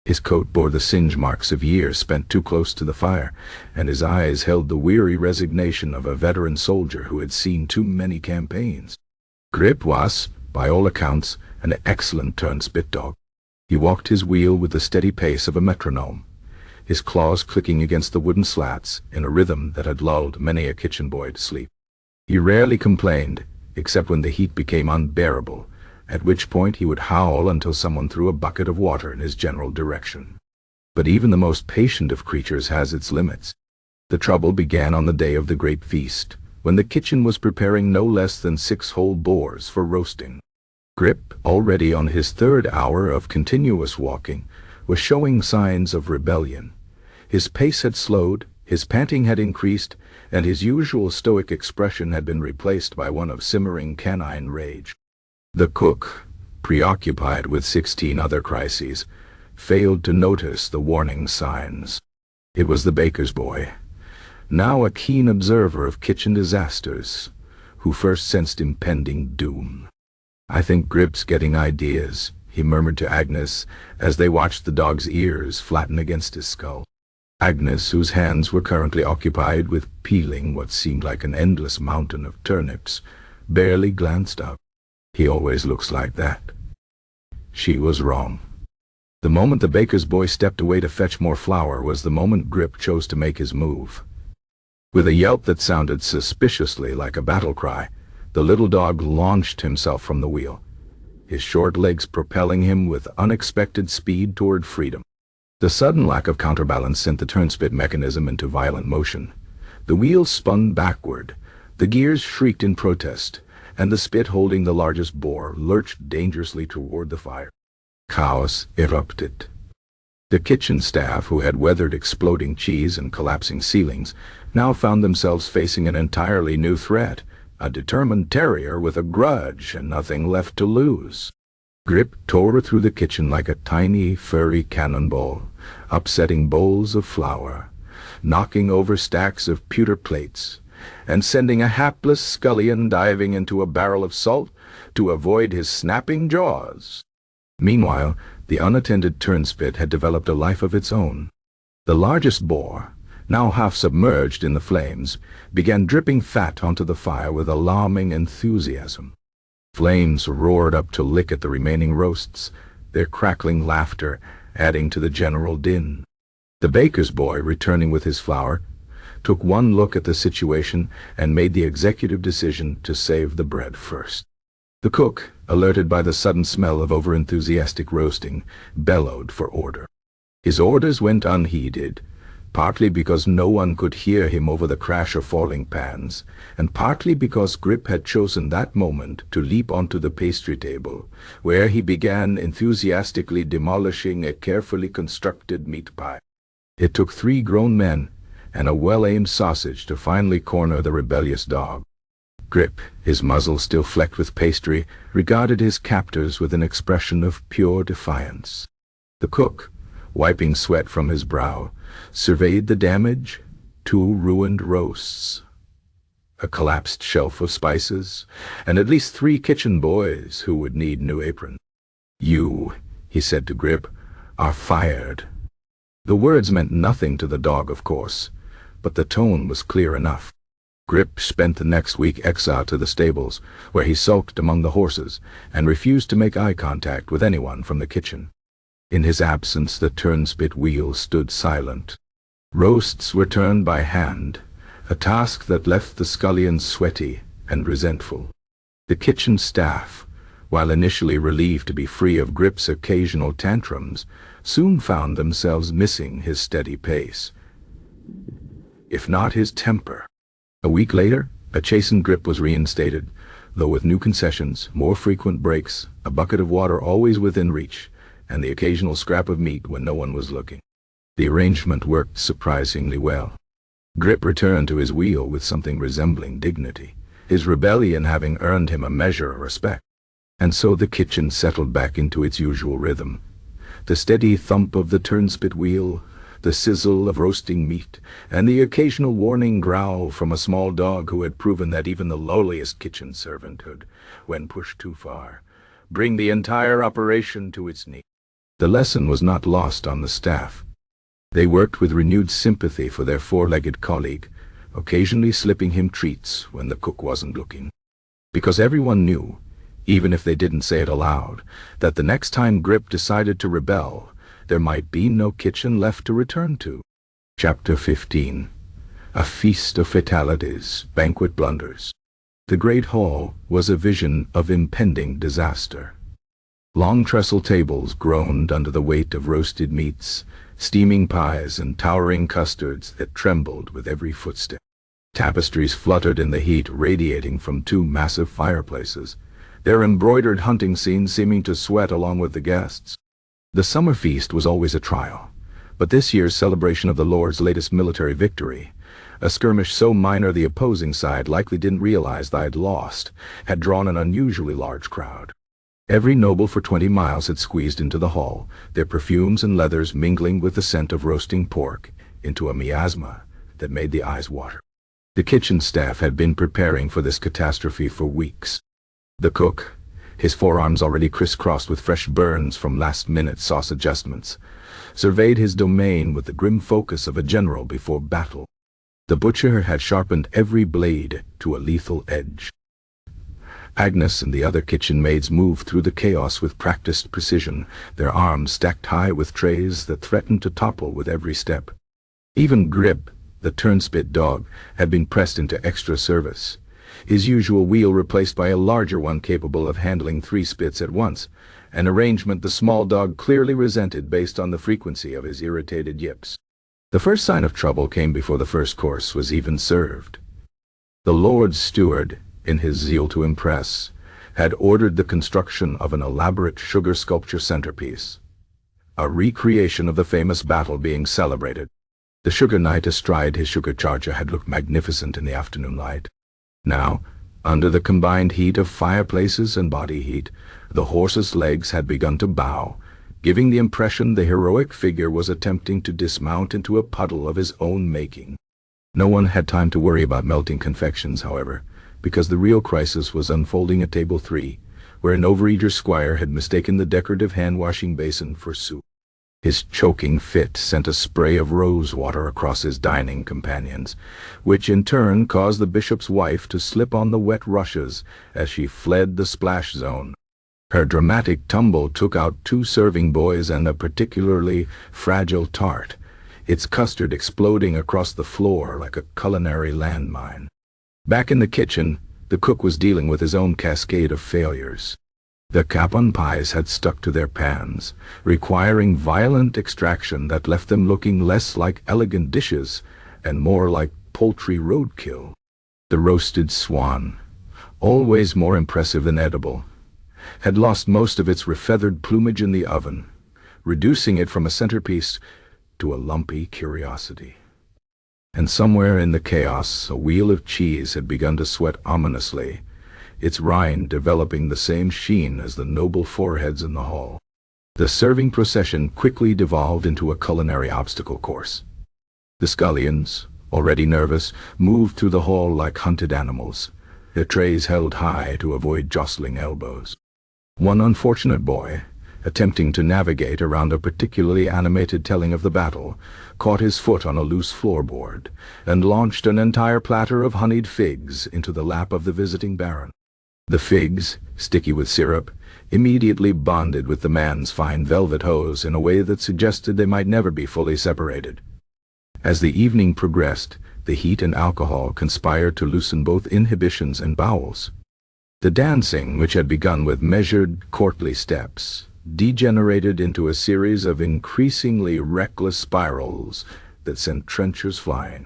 His coat bore the singe marks of years spent too close to the fire, and his eyes held the weary resignation of a veteran soldier who had seen too many campaigns. Grip was, by all accounts, an excellent turnspit dog. He walked his wheel with the steady pace of a metronome, his claws clicking against the wooden slats in a rhythm that had lulled many a kitchen boy to sleep. He rarely complained, except when the heat became unbearable, at which point he would howl until someone threw a bucket of water in his general direction. But even the most patient of creatures has its limits. The trouble began on the day of the great feast, when the kitchen was preparing no less than 6 whole boars for roasting. Grip, already on his 3rd hour of continuous walking, was showing signs of rebellion. His pace had slowed, his panting had increased, and his usual stoic expression had been replaced by one of simmering canine rage. The cook, preoccupied with 16 other crises, failed to notice the warning signs. It was the baker's boy, now a keen observer of kitchen disasters, who first sensed impending doom. "I think Grip's getting ideas," he murmured to Agnes as they watched the dog's ears flatten against his skull. Agnes, whose hands were currently occupied with peeling what seemed like an endless mountain of turnips, barely glanced up. "He always looks like that." She was wrong. The moment the baker's boy stepped away to fetch more flour was the moment Grip chose to make his move. With a yelp that sounded suspiciously like a battle cry, the little dog launched himself from the wheel, his short legs propelling him with unexpected speed toward freedom. The sudden lack of counterbalance sent the turnspit mechanism into violent motion. The wheel spun backward, the gears shrieked in protest, and the spit holding the largest boar lurched dangerously toward the fire. Chaos erupted. The kitchen staff, who had weathered exploding cheese and collapsing ceilings, now found themselves facing an entirely new threat: a determined terrier with a grudge and nothing left to lose. Grip tore through the kitchen like a tiny, furry cannonball, upsetting bowls of flour, knocking over stacks of pewter plates, and sending a hapless scullion diving into a barrel of salt to avoid his snapping jaws. Meanwhile, the unattended turnspit had developed a life of its own. The largest boar, now half submerged in the flames, began dripping fat onto the fire with alarming enthusiasm. Flames roared up to lick at the remaining roasts, their crackling laughter adding to the general din. The baker's boy, returning with his flour, took one look at the situation and made the executive decision to save the bread first. The cook, alerted by the sudden smell of overenthusiastic roasting, bellowed for order. His orders went unheeded, partly because no one could hear him over the crash of falling pans, and partly because Grip had chosen that moment to leap onto the pastry table, where he began enthusiastically demolishing a carefully constructed meat pie. It took 3 grown men and a well-aimed sausage to finally corner the rebellious dog. Grip, his muzzle still flecked with pastry, regarded his captors with an expression of pure defiance. The cook, wiping sweat from his brow, surveyed the damage: 2 ruined roasts, a collapsed shelf of spices, and at least 3 kitchen boys who would need new aprons. "You," he said to Grip, "are fired." The words meant nothing to the dog, of course, but the tone was clear enough. Grip spent the next week exiled to the stables, where he sulked among the horses and refused to make eye contact with anyone from the kitchen. In his absence, the turnspit wheel stood silent. Roasts were turned by hand, a task that left the scullions sweaty and resentful. The kitchen staff, while initially relieved to be free of Grip's occasional tantrums, soon found themselves missing his steady pace, if not his temper. A week later, a chastened Grip was reinstated, though with new concessions, more frequent breaks, a bucket of water always within reach, and the occasional scrap of meat when no one was looking. The arrangement worked surprisingly well. Grip returned to his wheel with something resembling dignity, his rebellion having earned him a measure of respect. And so the kitchen settled back into its usual rhythm. The steady thump of the turnspit wheel, the sizzle of roasting meat, and the occasional warning growl from a small dog who had proven that even the lowliest kitchen servant could, when pushed too far, bring the entire operation to its knees. The lesson was not lost on the staff. They worked with renewed sympathy for their 4-legged colleague, occasionally slipping him treats when the cook wasn't looking. Because everyone knew, even if they didn't say it aloud, that the next time Grip decided to rebel, there might be no kitchen left to return to. Chapter 15. A Feast of Fatalities, Banquet Blunders. The great hall was a vision of impending disaster. Long trestle tables groaned under the weight of roasted meats, steaming pies and towering custards that trembled with every footstep. Tapestries fluttered in the heat radiating from 2 massive fireplaces, their embroidered hunting scenes seeming to sweat along with the guests. The summer feast was always a trial, but this year's celebration of the Lord's latest military victory, a skirmish so minor the opposing side likely didn't realize they had lost, had drawn an unusually large crowd. Every noble for 20 miles had squeezed into the hall, their perfumes and leathers mingling with the scent of roasting pork into a miasma that made the eyes water. The kitchen staff had been preparing for this catastrophe for weeks. The cook, his forearms already crisscrossed with fresh burns from last-minute sauce adjustments, surveyed his domain with the grim focus of a general before battle. The butcher had sharpened every blade to a lethal edge. Agnes and the other kitchen maids moved through the chaos with practiced precision, their arms stacked high with trays that threatened to topple with every step. Even Grip, the turnspit dog, had been pressed into extra service, his usual wheel replaced by a larger one capable of handling 3 spits at once, an arrangement the small dog clearly resented based on the frequency of his irritated yips. The first sign of trouble came before the first course was even served. The Lord's steward, in his zeal to impress, had ordered the construction of an elaborate sugar sculpture centerpiece, a recreation of the famous battle being celebrated. The sugar knight astride his sugar charger had looked magnificent in the afternoon light. Now, under the combined heat of fireplaces and body heat, the horse's legs had begun to bow, giving the impression the heroic figure was attempting to dismount into a puddle of his own making. No one had time to worry about melting confections, however, because the real crisis was unfolding at table 3, where an overeager squire had mistaken the decorative hand-washing basin for soup. His choking fit sent a spray of rose water across his dining companions, which in turn caused the bishop's wife to slip on the wet rushes as she fled the splash zone. Her dramatic tumble took out 2 serving boys and a particularly fragile tart, its custard exploding across the floor like a culinary landmine. Back in the kitchen, the cook was dealing with his own cascade of failures. The capon pies had stuck to their pans, requiring violent extraction that left them looking less like elegant dishes and more like poultry roadkill. The roasted swan, always more impressive than edible, had lost most of its refeathered plumage in the oven, reducing it from a centerpiece to a lumpy curiosity. And somewhere in the chaos, a wheel of cheese had begun to sweat ominously, its rind developing the same sheen as the noble foreheads in the hall. The serving procession quickly devolved into a culinary obstacle course. The scullions, already nervous, moved through the hall like hunted animals, their trays held high to avoid jostling elbows. One unfortunate boy, attempting to navigate around a particularly animated telling of the battle, caught his foot on a loose floorboard and launched an entire platter of honeyed figs into the lap of the visiting baron. The figs, sticky with syrup, immediately bonded with the man's fine velvet hose in a way that suggested they might never be fully separated. As the evening progressed, the heat and alcohol conspired to loosen both inhibitions and bowels. The dancing, which had begun with measured, courtly steps, degenerated into a series of increasingly reckless spirals that sent trenchers flying.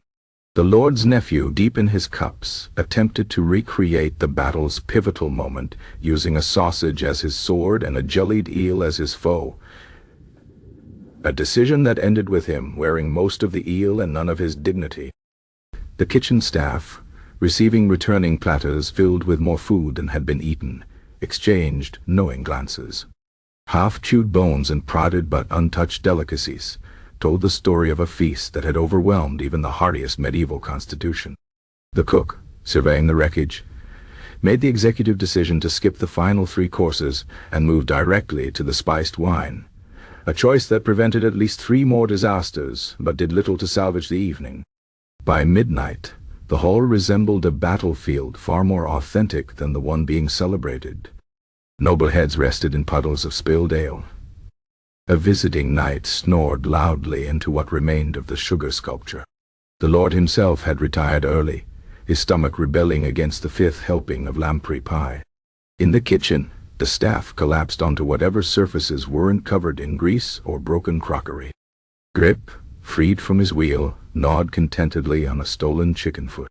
The Lord's nephew, deep in his cups, attempted to recreate the battle's pivotal moment, using a sausage as his sword and a jellied eel as his foe. A decision that ended with him wearing most of the eel and none of his dignity. The kitchen staff, receiving returning platters filled with more food than had been eaten, exchanged knowing glances. Half-chewed bones and prodded but untouched delicacies told the story of a feast that had overwhelmed even the hardiest medieval constitution. The cook, surveying the wreckage, made the executive decision to skip the final 3 courses and move directly to the spiced wine, a choice that prevented at least 3 more disasters but did little to salvage the evening. By midnight, the hall resembled a battlefield far more authentic than the one being celebrated. Noble heads rested in puddles of spilled ale. A visiting knight snored loudly into what remained of the sugar sculpture. The lord himself had retired early, his stomach rebelling against the 5th helping of lamprey pie. In the kitchen, the staff collapsed onto whatever surfaces weren't covered in grease or broken crockery. Grip, freed from his wheel, gnawed contentedly on a stolen chicken foot.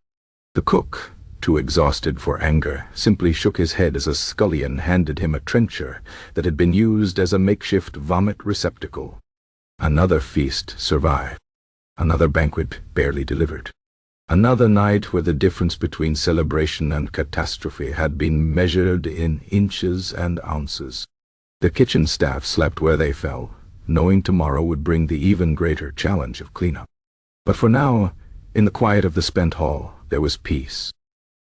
The cook, too exhausted for anger, simply shook his head as a scullion handed him a trencher that had been used as a makeshift vomit receptacle. Another feast survived. Another banquet barely delivered. Another night where the difference between celebration and catastrophe had been measured in inches and ounces. The kitchen staff slept where they fell, knowing tomorrow would bring the even greater challenge of cleanup. But for now, in the quiet of the spent hall, there was peace,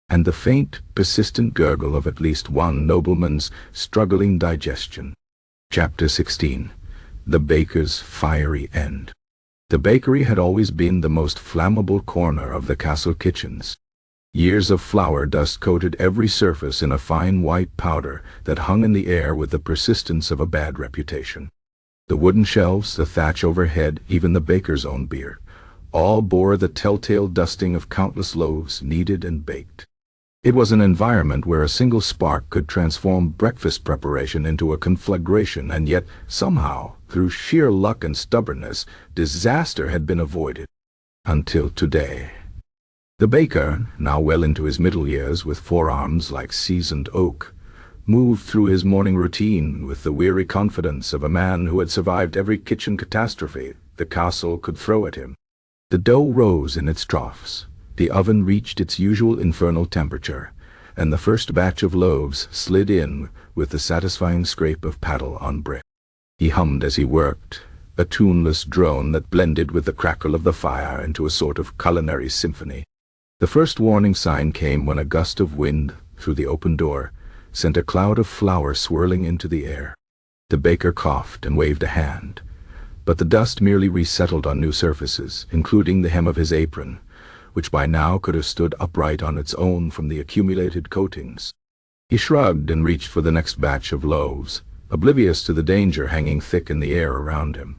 and the faint, persistent gurgle of at least one nobleman's struggling digestion. Chapter 16. The Baker's Fiery End. The bakery had always been the most flammable corner of the castle kitchens. Years of flour dust coated every surface in a fine white powder that hung in the air with the persistence of a bad reputation. The wooden shelves, the thatch overhead, even the baker's own beer, all bore the telltale dusting of countless loaves kneaded and baked. It was an environment where a single spark could transform breakfast preparation into a conflagration, and yet, somehow, through sheer luck and stubbornness, disaster had been avoided. Until today. The baker, now well into his middle years with forearms like seasoned oak, moved through his morning routine with the weary confidence of a man who had survived every kitchen catastrophe the castle could throw at him. The dough rose in its troughs. The oven reached its usual infernal temperature, and the first batch of loaves slid in with the satisfying scrape of paddle on brick. He hummed as he worked, a tuneless drone that blended with the crackle of the fire into a sort of culinary symphony. The first warning sign came when a gust of wind, through the open door, sent a cloud of flour swirling into the air. The baker coughed and waved a hand, but the dust merely resettled on new surfaces, including the hem of his apron, which by now could have stood upright on its own from the accumulated coatings. He shrugged and reached for the next batch of loaves, oblivious to the danger hanging thick in the air around him.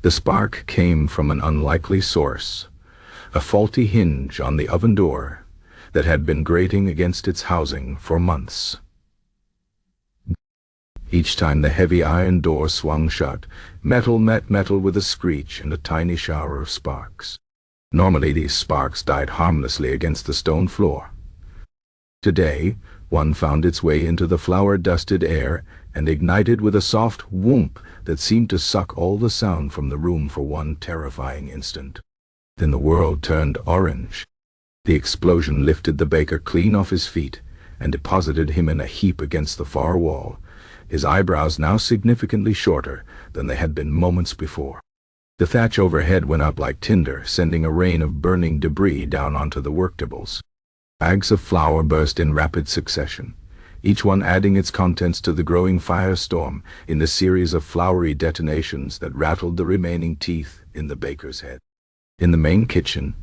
The spark came from an unlikely source, a faulty hinge on the oven door that had been grating against its housing for months. Each time the heavy iron door swung shut, metal met metal with a screech and a tiny shower of sparks. Normally these sparks died harmlessly against the stone floor. Today, one found its way into the flour-dusted air and ignited with a soft whoomp that seemed to suck all the sound from the room for one terrifying instant. Then the world turned orange. The explosion lifted the baker clean off his feet and deposited him in a heap against the far wall, his eyebrows now significantly shorter than they had been moments before. The thatch overhead went up like tinder, sending a rain of burning debris down onto the worktables. Bags of flour burst in rapid succession, each one adding its contents to the growing firestorm in the series of floury detonations that rattled the remaining teeth in the baker's head. In the main kitchen,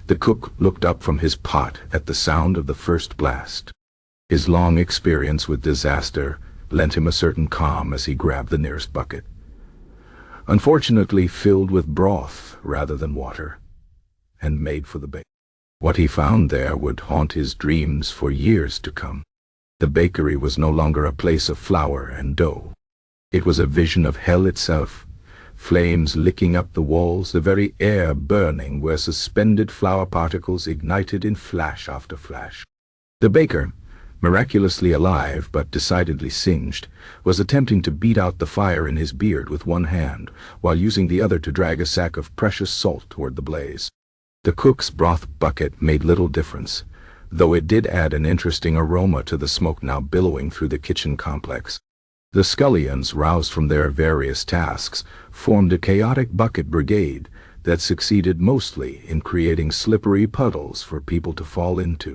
the cook looked up from his pot at the sound of the first blast. His long experience with disaster lent him a certain calm as he grabbed the nearest bucket, unfortunately filled with broth rather than water, and made for the bake. What he found there would haunt his dreams for years to come. The bakery was no longer a place of flour and dough. It was a vision of hell itself, flames licking up the walls, the very air burning where suspended flour particles ignited in flash after flash. The baker, miraculously alive but decidedly singed, was attempting to beat out the fire in his beard with one hand, while using the other to drag a sack of precious salt toward the blaze. The cook's broth bucket made little difference, though it did add an interesting aroma to the smoke now billowing through the kitchen complex. The scullions, roused from their various tasks, formed a chaotic bucket brigade that succeeded mostly in creating slippery puddles for people to fall into.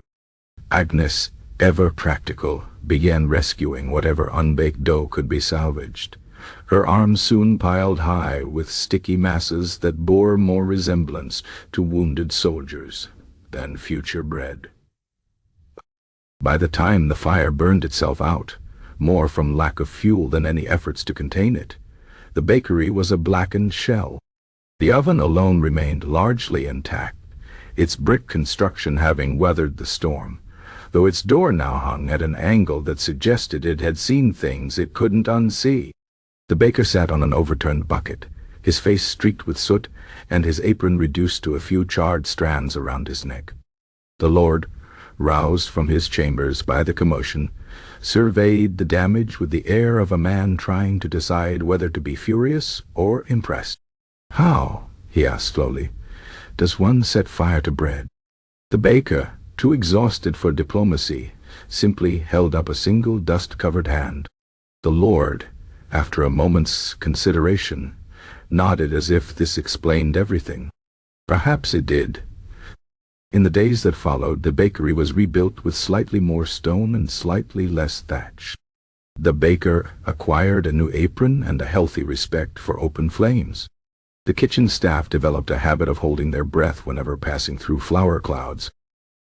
Agnes, ever practical, began rescuing whatever unbaked dough could be salvaged. Her arms soon piled high with sticky masses that bore more resemblance to wounded soldiers than future bread. By the time the fire burned itself out, more from lack of fuel than any efforts to contain it, the bakery was a blackened shell. The oven alone remained largely intact, its brick construction having weathered the storm, though its door now hung at an angle that suggested it had seen things it couldn't unsee. The baker sat on an overturned bucket, his face streaked with soot and his apron reduced to a few charred strands around his neck. The Lord, roused from his chambers by the commotion, surveyed the damage with the air of a man trying to decide whether to be furious or impressed. "How," he asked slowly, "does one set fire to bread?" The baker, too exhausted for diplomacy, simply held up a single dust-covered hand. The Lord, after a moment's consideration, nodded as if this explained everything. Perhaps it did. In the days that followed, the bakery was rebuilt with slightly more stone and slightly less thatch. The baker acquired a new apron and a healthy respect for open flames. The kitchen staff developed a habit of holding their breath whenever passing through flour clouds.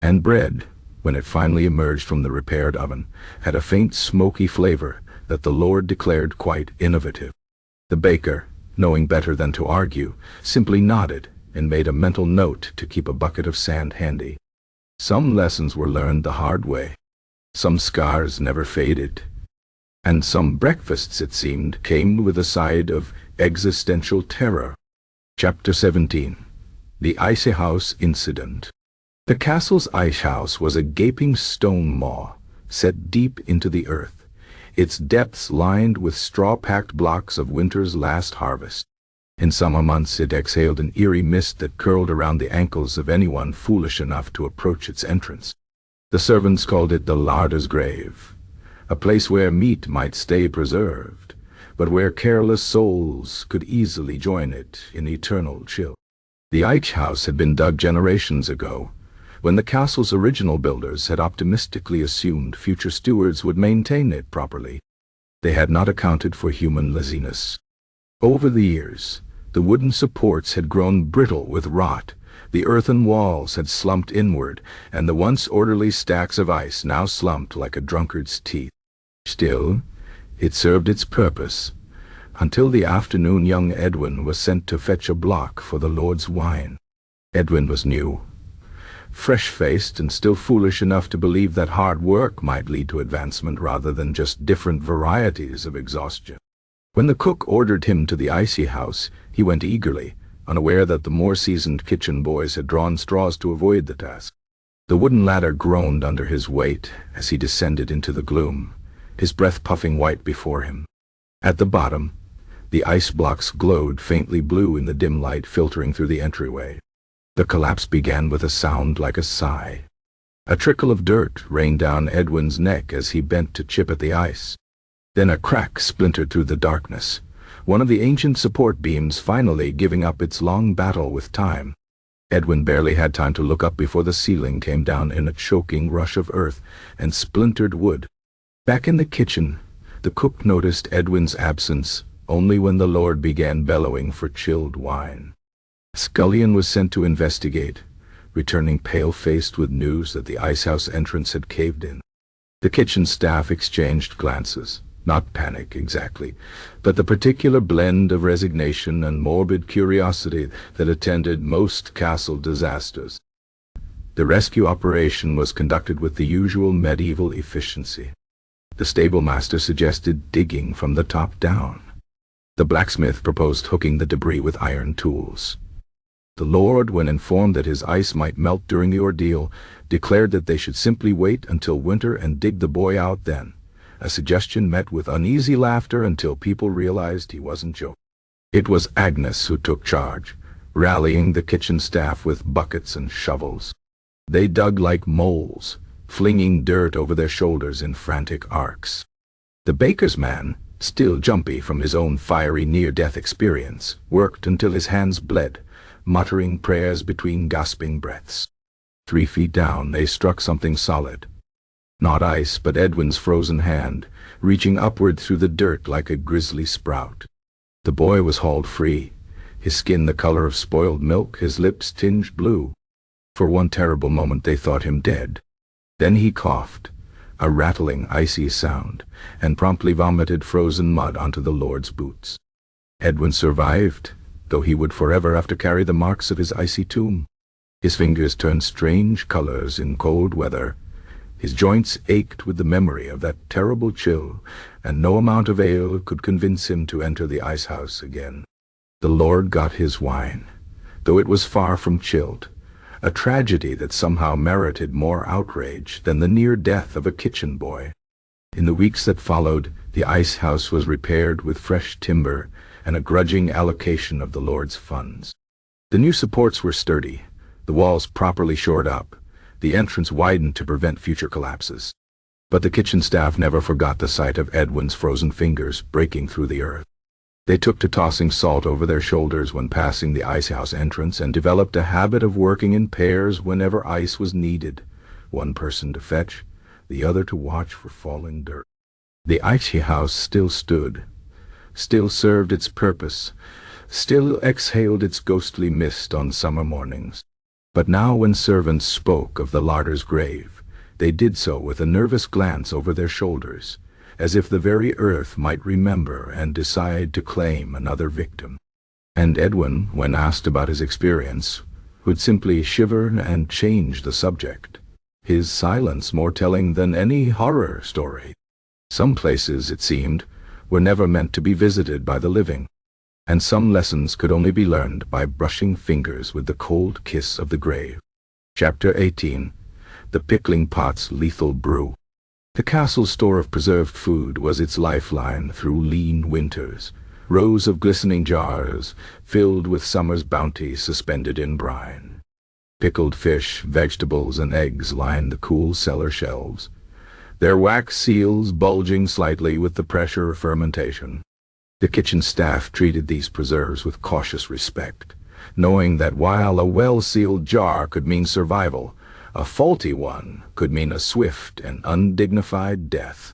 And bread, when it finally emerged from the repaired oven, had a faint smoky flavor that the Lord declared quite innovative. The baker, knowing better than to argue, simply nodded and made a mental note to keep a bucket of sand handy. Some lessons were learned the hard way. Some scars never faded. And some breakfasts, it seemed, came with a side of existential terror. Chapter 17. The Icehouse Incident. The castle's icehouse was a gaping stone maw, set deep into the earth, its depths lined with straw-packed blocks of winter's last harvest. In summer months it exhaled an eerie mist that curled around the ankles of anyone foolish enough to approach its entrance. The servants called it the larder's grave, a place where meat might stay preserved, but where careless souls could easily join it in eternal chill. The Icehouse had been dug generations ago, when the castle's original builders had optimistically assumed future stewards would maintain it properly. They had not accounted for human laziness. Over the years, the wooden supports had grown brittle with rot, the earthen walls had slumped inward, and the once orderly stacks of ice now slumped like a drunkard's teeth. Still, it served its purpose. Until the afternoon, young Edwin was sent to fetch a block for the Lord's wine. Edwin was new, fresh-faced, and still foolish enough to believe that hard work might lead to advancement rather than just different varieties of exhaustion. When the cook ordered him to the icy house, he went eagerly, unaware that the more seasoned kitchen boys had drawn straws to avoid the task. The wooden ladder groaned under his weight as he descended into the gloom, his breath puffing white before him. At the bottom, the ice blocks glowed faintly blue in the dim light filtering through the entryway. The collapse began with a sound like a sigh. A trickle of dirt rained down Edwin's neck as he bent to chip at the ice. Then a crack splintered through the darkness, one of the ancient support beams finally giving up its long battle with time. Edwin barely had time to look up before the ceiling came down in a choking rush of earth and splintered wood. Back in the kitchen, the cook noticed Edwin's absence only when the Lord began bellowing for chilled wine. A scullion was sent to investigate, returning pale-faced with news that the icehouse entrance had caved in. The kitchen staff exchanged glances, not panic exactly, but the particular blend of resignation and morbid curiosity that attended most castle disasters. The rescue operation was conducted with the usual medieval efficiency. The stablemaster suggested digging from the top down. The blacksmith proposed hooking the debris with iron tools. The Lord, when informed that his ice might melt during the ordeal, declared that they should simply wait until winter and dig the boy out then, a suggestion met with uneasy laughter until people realized he wasn't joking. It was Agnes who took charge, rallying the kitchen staff with buckets and shovels. They dug like moles, flinging dirt over their shoulders in frantic arcs. The baker's man, still jumpy from his own fiery near-death experience, worked until his hands bled, muttering prayers between gasping breaths. 3 feet down, they struck something solid. Not ice, but Edwin's frozen hand, reaching upward through the dirt like a grisly sprout. The boy was hauled free, his skin the color of spoiled milk, his lips tinged blue. For one terrible moment they thought him dead. Then he coughed, a rattling, icy sound, and promptly vomited frozen mud onto the Lord's boots. Edwin survived, though he would forever have to carry the marks of his icy tomb. His fingers turned strange colors in cold weather. His joints ached with the memory of that terrible chill, and no amount of ale could convince him to enter the icehouse again. The Lord got his wine, though it was far from chilled, a tragedy that somehow merited more outrage than the near death of a kitchen boy. In the weeks that followed, the icehouse was repaired with fresh timber and a grudging allocation of the Lord's funds. The new supports were sturdy, the walls properly shored up, the entrance widened to prevent future collapses. But the kitchen staff never forgot the sight of Edwin's frozen fingers breaking through the earth. They took to tossing salt over their shoulders when passing the icehouse entrance and developed a habit of working in pairs whenever ice was needed, one person to fetch, the other to watch for falling dirt. The icehouse still stood, still served its purpose, still exhaled its ghostly mist on summer mornings. But now when servants spoke of the larder's grave, they did so with a nervous glance over their shoulders, as if the very earth might remember and decide to claim another victim. And Edwin, when asked about his experience, would simply shiver and change the subject, his silence more telling than any horror story. Some places, it seemed, were never meant to be visited by the living, and some lessons could only be learned by brushing fingers with the cold kiss of the grave. Chapter 18. The Pickling Pot's Lethal Brew. The castle's store of preserved food was its lifeline through lean winters, rows of glistening jars filled with summer's bounty suspended in brine. Pickled fish, vegetables, and eggs lined the cool cellar shelves, their wax seals bulging slightly with the pressure of fermentation. The kitchen staff treated these preserves with cautious respect, knowing that while a well-sealed jar could mean survival, a faulty one could mean a swift and undignified death.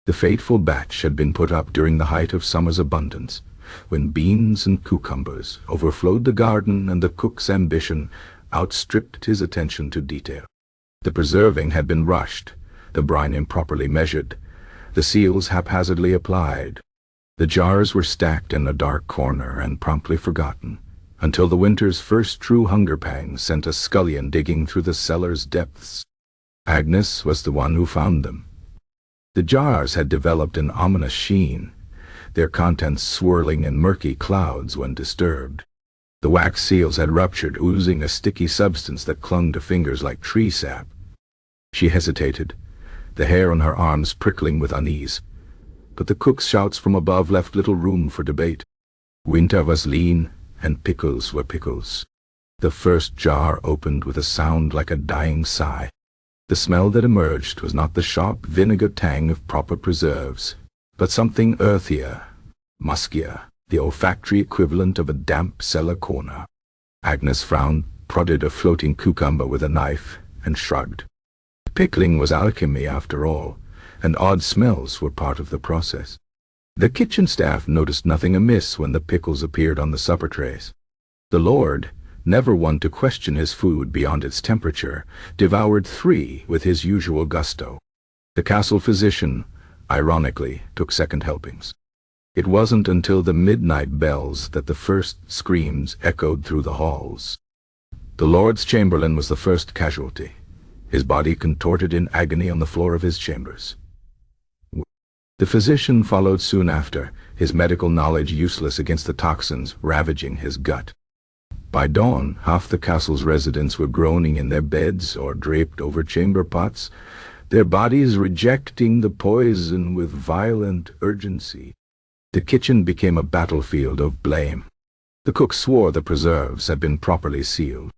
The fateful batch had been put up during the height of summer's abundance, when beans and cucumbers overflowed the garden and the cook's ambition outstripped his attention to detail. The preserving had been rushed, the brine improperly measured, the seals haphazardly applied. The jars were stacked in a dark corner and promptly forgotten, until the winter's first true hunger pang sent a scullion digging through the cellar's depths. Agnes was the one who found them. The jars had developed an ominous sheen, their contents swirling in murky clouds when disturbed. The wax seals had ruptured, oozing a sticky substance that clung to fingers like tree sap. She hesitated, the hair on her arms prickling with unease. But the cook's shouts from above left little room for debate. Winter was lean, and pickles were pickles. The first jar opened with a sound like a dying sigh. The smell that emerged was not the sharp vinegar tang of proper preserves, but something earthier, muskier, the olfactory equivalent of a damp cellar corner. Agnes frowned, prodded a floating cucumber with a knife, and shrugged. Pickling was alchemy after all, and odd smells were part of the process. The kitchen staff noticed nothing amiss when the pickles appeared on the supper trays. The Lord, never one to question his food beyond its temperature, devoured 3 with his usual gusto. The castle physician, ironically, took second helpings. It wasn't until the midnight bells that the first screams echoed through the halls. The Lord's chamberlain was the first casualty, his body contorted in agony on the floor of his chambers. The physician followed soon after, his medical knowledge useless against the toxins ravaging his gut. By dawn, half the castle's residents were groaning in their beds or draped over chamber pots, their bodies rejecting the poison with violent urgency. The kitchen became a battlefield of blame. The cook swore the preserves had been properly sealed.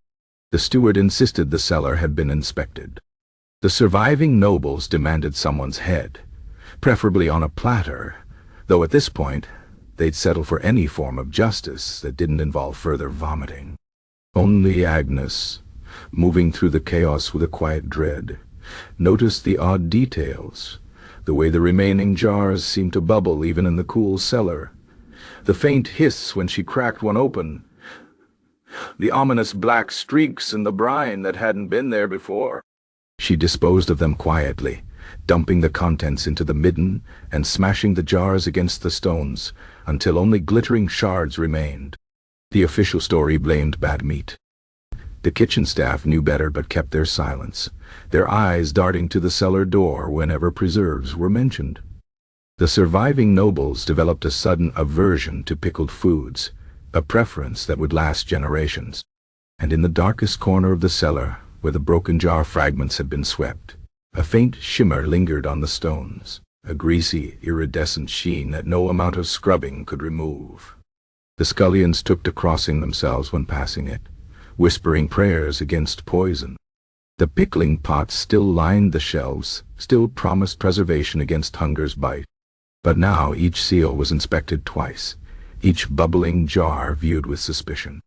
The steward insisted the cellar had been inspected. The surviving nobles demanded someone's head, preferably on a platter, though at this point they'd settle for any form of justice that didn't involve further vomiting. Only Agnes, moving through the chaos with a quiet dread, noticed the odd details, the way the remaining jars seemed to bubble even in the cool cellar, the faint hiss when she cracked one open, the ominous black streaks in the brine that hadn't been there before. She disposed of them quietly, dumping the contents into the midden and smashing the jars against the stones until only glittering shards remained. The official story blamed bad meat. The kitchen staff knew better but kept their silence, their eyes darting to the cellar door whenever preserves were mentioned. The surviving nobles developed a sudden aversion to pickled foods, a preference that would last generations. And in the darkest corner of the cellar, where the broken jar fragments had been swept, a faint shimmer lingered on the stones, a greasy, iridescent sheen that no amount of scrubbing could remove. The scullions took to crossing themselves when passing it, whispering prayers against poison. The pickling pots still lined the shelves, still promised preservation against hunger's bite. But now each seal was inspected twice, each bubbling jar viewed with suspicion.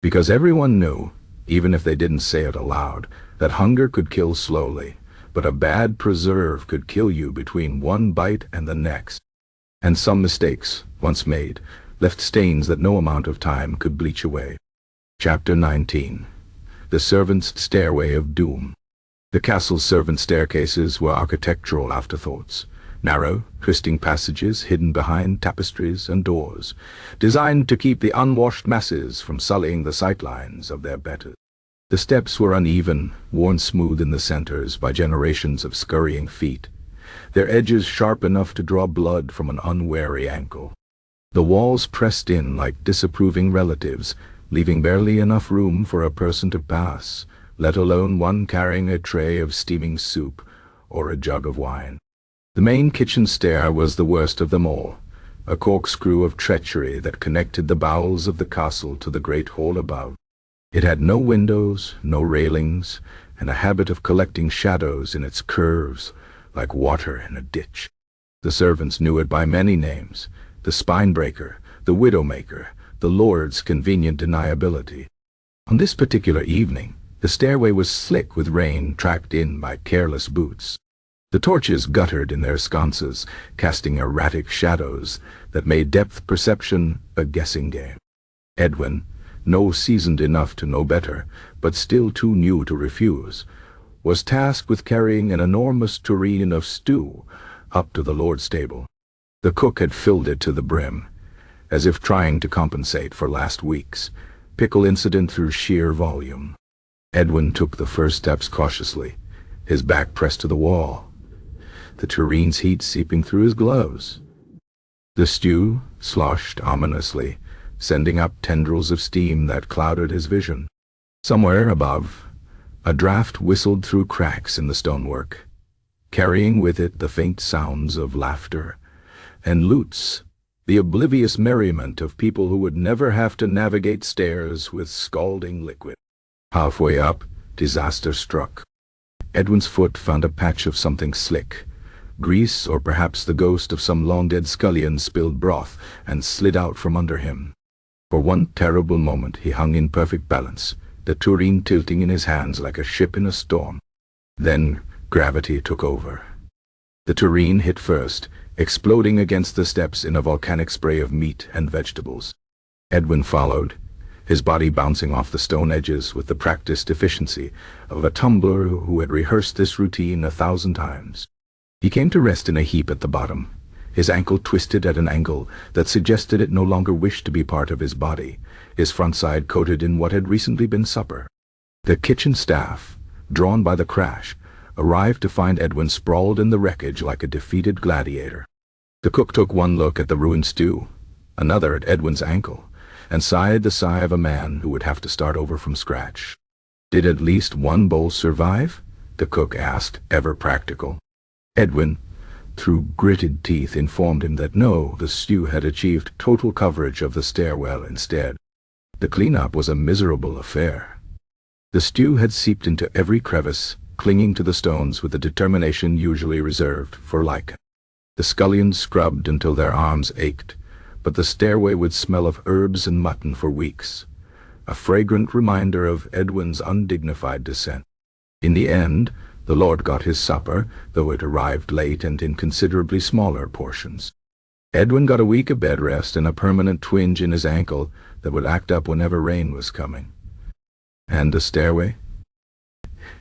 Because everyone knew, even if they didn't say it aloud, that hunger could kill slowly, but a bad preserve could kill you between one bite and the next. And some mistakes, once made, left stains that no amount of time could bleach away. Chapter 19. The Servants' Stairway of Doom. The castle's servant staircases were architectural afterthoughts, narrow, twisting passages hidden behind tapestries and doors, designed to keep the unwashed masses from sullying the sightlines of their betters. The steps were uneven, worn smooth in the centers by generations of scurrying feet, their edges sharp enough to draw blood from an unwary ankle. The walls pressed in like disapproving relatives, leaving barely enough room for a person to pass, let alone one carrying a tray of steaming soup or a jug of wine. The main kitchen stair was the worst of them all, a corkscrew of treachery that connected the bowels of the castle to the great hall above. It had no windows, no railings, and a habit of collecting shadows in its curves, like water in a ditch. The servants knew it by many names: the spine-breaker, the widow-maker, the Lord's convenient deniability. On this particular evening, the stairway was slick with rain tracked in by careless boots. The torches guttered in their sconces, casting erratic shadows that made depth perception a guessing game. Edwin, no seasoned enough to know better, but still too new to refuse, was tasked with carrying an enormous tureen of stew up to the Lord's table. The cook had filled it to the brim, as if trying to compensate for last week's pickle incident through sheer volume. Edwin took the first steps cautiously, his back pressed to the wall, the turene's heat seeping through his gloves. The stew sloshed ominously, sending up tendrils of steam that clouded his vision. Somewhere above, a draught whistled through cracks in the stonework, carrying with it the faint sounds of laughter and lutes, the oblivious merriment of people who would never have to navigate stairs with scalding liquid. Halfway up, disaster struck. Edwin's foot found a patch of something slick. Grease, or perhaps the ghost of some long-dead scullion, spilled broth and slid out from under him. For one terrible moment he hung in perfect balance, the tureen tilting in his hands like a ship in a storm. Then gravity took over. The tureen hit first, exploding against the steps in a volcanic spray of meat and vegetables. Edwin followed, his body bouncing off the stone edges with the practiced efficiency of a tumbler who had rehearsed this routine 1,000 times. He came to rest in a heap at the bottom, his ankle twisted at an angle that suggested it no longer wished to be part of his body, his front side coated in what had recently been supper. The kitchen staff, drawn by the crash, arrived to find Edwin sprawled in the wreckage like a defeated gladiator. The cook took one look at the ruined stew, another at Edwin's ankle, and sighed the sigh of a man who would have to start over from scratch. Did at least one bowl survive? The cook asked, ever practical. Edwin, through gritted teeth, informed him that no, the stew had achieved total coverage of the stairwell instead. The cleanup was a miserable affair. The stew had seeped into every crevice, clinging to the stones with the determination usually reserved for lichen. The scullions scrubbed until their arms ached, but the stairway would smell of herbs and mutton for weeks, a fragrant reminder of Edwin's undignified descent. In the end, the Lord got his supper, though it arrived late and in considerably smaller portions. Edwin got a week of bed rest and a permanent twinge in his ankle that would act up whenever rain was coming. And the stairway?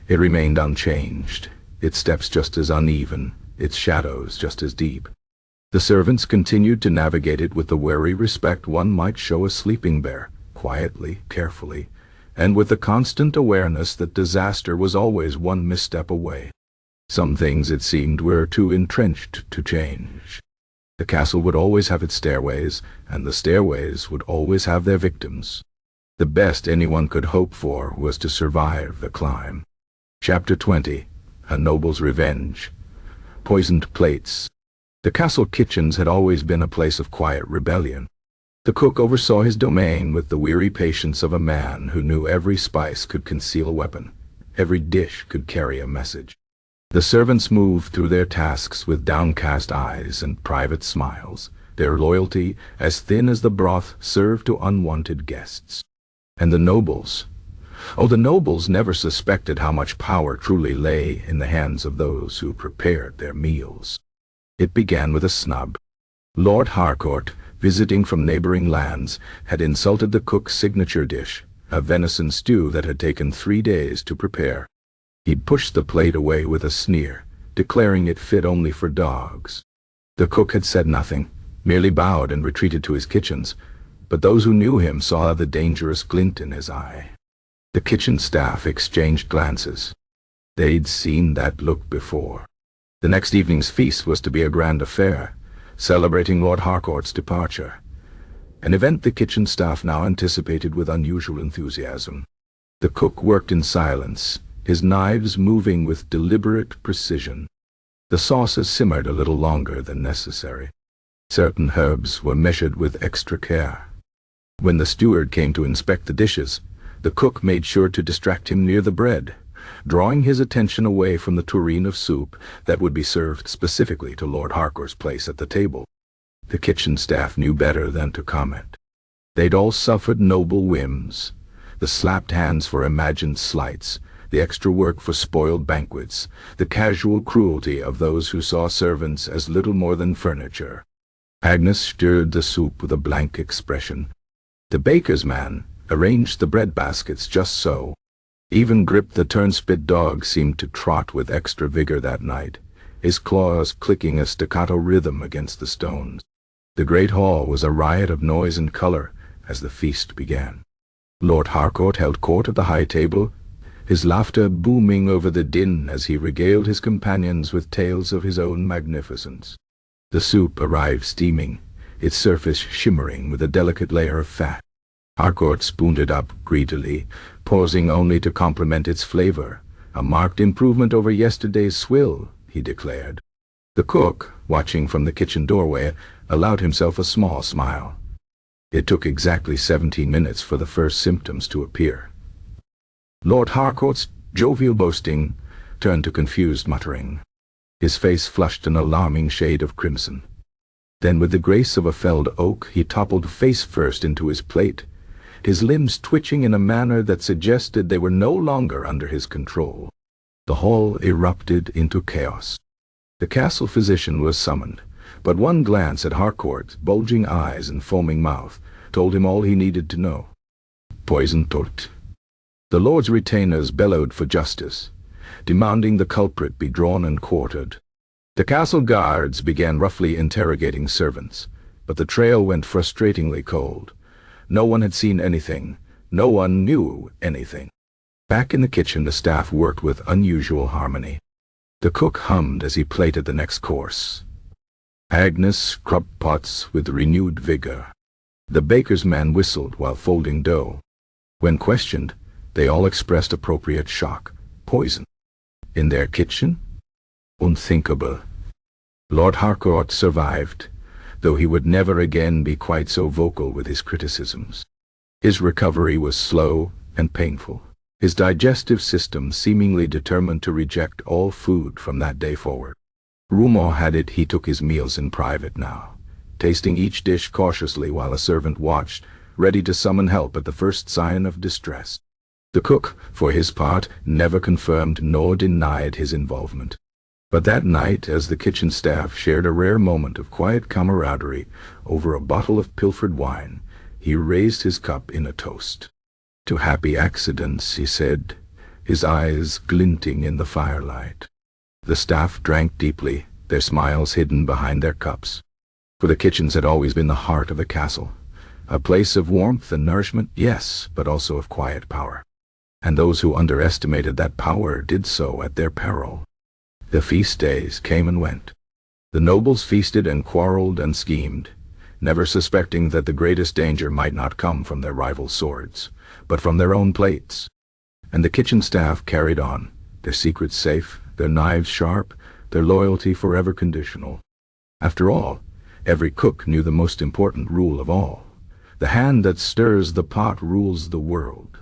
It remained unchanged, its steps just as uneven, its shadows just as deep. The servants continued to navigate it with the wary respect one might show a sleeping bear, quietly, carefully, and with the constant awareness that disaster was always one misstep away. Some things, it seemed, were too entrenched to change. The castle would always have its stairways, and the stairways would always have their victims. The best anyone could hope for was to survive the climb. Chapter 20. A Noble's Revenge. Poisoned plates. The castle kitchens had always been a place of quiet rebellion. The cook oversaw his domain with the weary patience of a man who knew every spice could conceal a weapon, every dish could carry a message. The servants moved through their tasks with downcast eyes and private smiles, their loyalty as thin as the broth served to unwanted guests. And the nobles never suspected how much power truly lay in the hands of those who prepared their meals. It began with a snub. Lord Harcourt, visiting from neighboring lands, had insulted the cook's signature dish, a venison stew that had taken 3 days to prepare. He'd pushed the plate away with a sneer, declaring it fit only for dogs. The cook had said nothing, merely bowed and retreated to his kitchens, but those who knew him saw the dangerous glint in his eye. The kitchen staff exchanged glances. They'd seen that look before. The next evening's feast was to be a grand affair, celebrating Lord Harcourt's departure, an event the kitchen staff now anticipated with unusual enthusiasm. The cook worked in silence, his knives moving with deliberate precision. The sauces simmered a little longer than necessary. Certain herbs were measured with extra care. When the steward came to inspect the dishes, the cook made sure to distract him near the bread, drawing his attention away from the tureen of soup that would be served specifically to Lord Harcourt's place at the table. The kitchen staff knew better than to comment. They'd all suffered noble whims, the slapped hands for imagined slights, the extra work for spoiled banquets, the casual cruelty of those who saw servants as little more than furniture. Agnes stirred the soup with a blank expression. The baker's man arranged the bread baskets just so. Even Grip the Turnspit dog seemed to trot with extra vigor that night, his claws clicking a staccato rhythm against the stones. The great hall was a riot of noise and color as the feast began. Lord Harcourt held court at the high table, his laughter booming over the din as he regaled his companions with tales of his own magnificence. The soup arrived steaming, its surface shimmering with a delicate layer of fat. Harcourt spooned it up greedily, pausing only to compliment its flavor. "A marked improvement over yesterday's swill," he declared. The cook, watching from the kitchen doorway, allowed himself a small smile. It took exactly 17 minutes for the first symptoms to appear. Lord Harcourt's jovial boasting turned to confused muttering. His face flushed an alarming shade of crimson. Then, with the grace of a felled oak, he toppled face first into his plate, his limbs twitching in a manner that suggested they were no longer under his control. The hall erupted into chaos. The castle physician was summoned, but one glance at Harcourt's bulging eyes and foaming mouth told him all he needed to know. Poison tort. The lord's retainers bellowed for justice, demanding the culprit be drawn and quartered. The castle guards began roughly interrogating servants, but the trail went frustratingly cold. No one had seen anything. No one knew anything. Back in the kitchen, the staff worked with unusual harmony. The cook hummed as he plated the next course. Agnes scrubbed pots with renewed vigor. The baker's man whistled while folding dough. When questioned, they all expressed appropriate shock. Poison. In their kitchen? Unthinkable. Lord Harcourt survived, though he would never again be quite so vocal with his criticisms. His recovery was slow and painful, his digestive system seemingly determined to reject all food from that day forward. Rumor had it he took his meals in private now, tasting each dish cautiously while a servant watched, ready to summon help at the first sign of distress. The cook, for his part, never confirmed nor denied his involvement. But that night, as the kitchen staff shared a rare moment of quiet camaraderie over a bottle of pilfered wine, he raised his cup in a toast. "To happy accidents," he said, his eyes glinting in the firelight. The staff drank deeply, their smiles hidden behind their cups. For the kitchens had always been the heart of the castle, a place of warmth and nourishment, yes, but also of quiet power. And those who underestimated that power did so at their peril. The feast days came and went. The nobles feasted and quarreled and schemed, never suspecting that the greatest danger might not come from their rival swords, but from their own plates. And the kitchen staff carried on, their secrets safe, their knives sharp, their loyalty forever conditional. After all, every cook knew the most important rule of all. The hand that stirs the pot rules the world.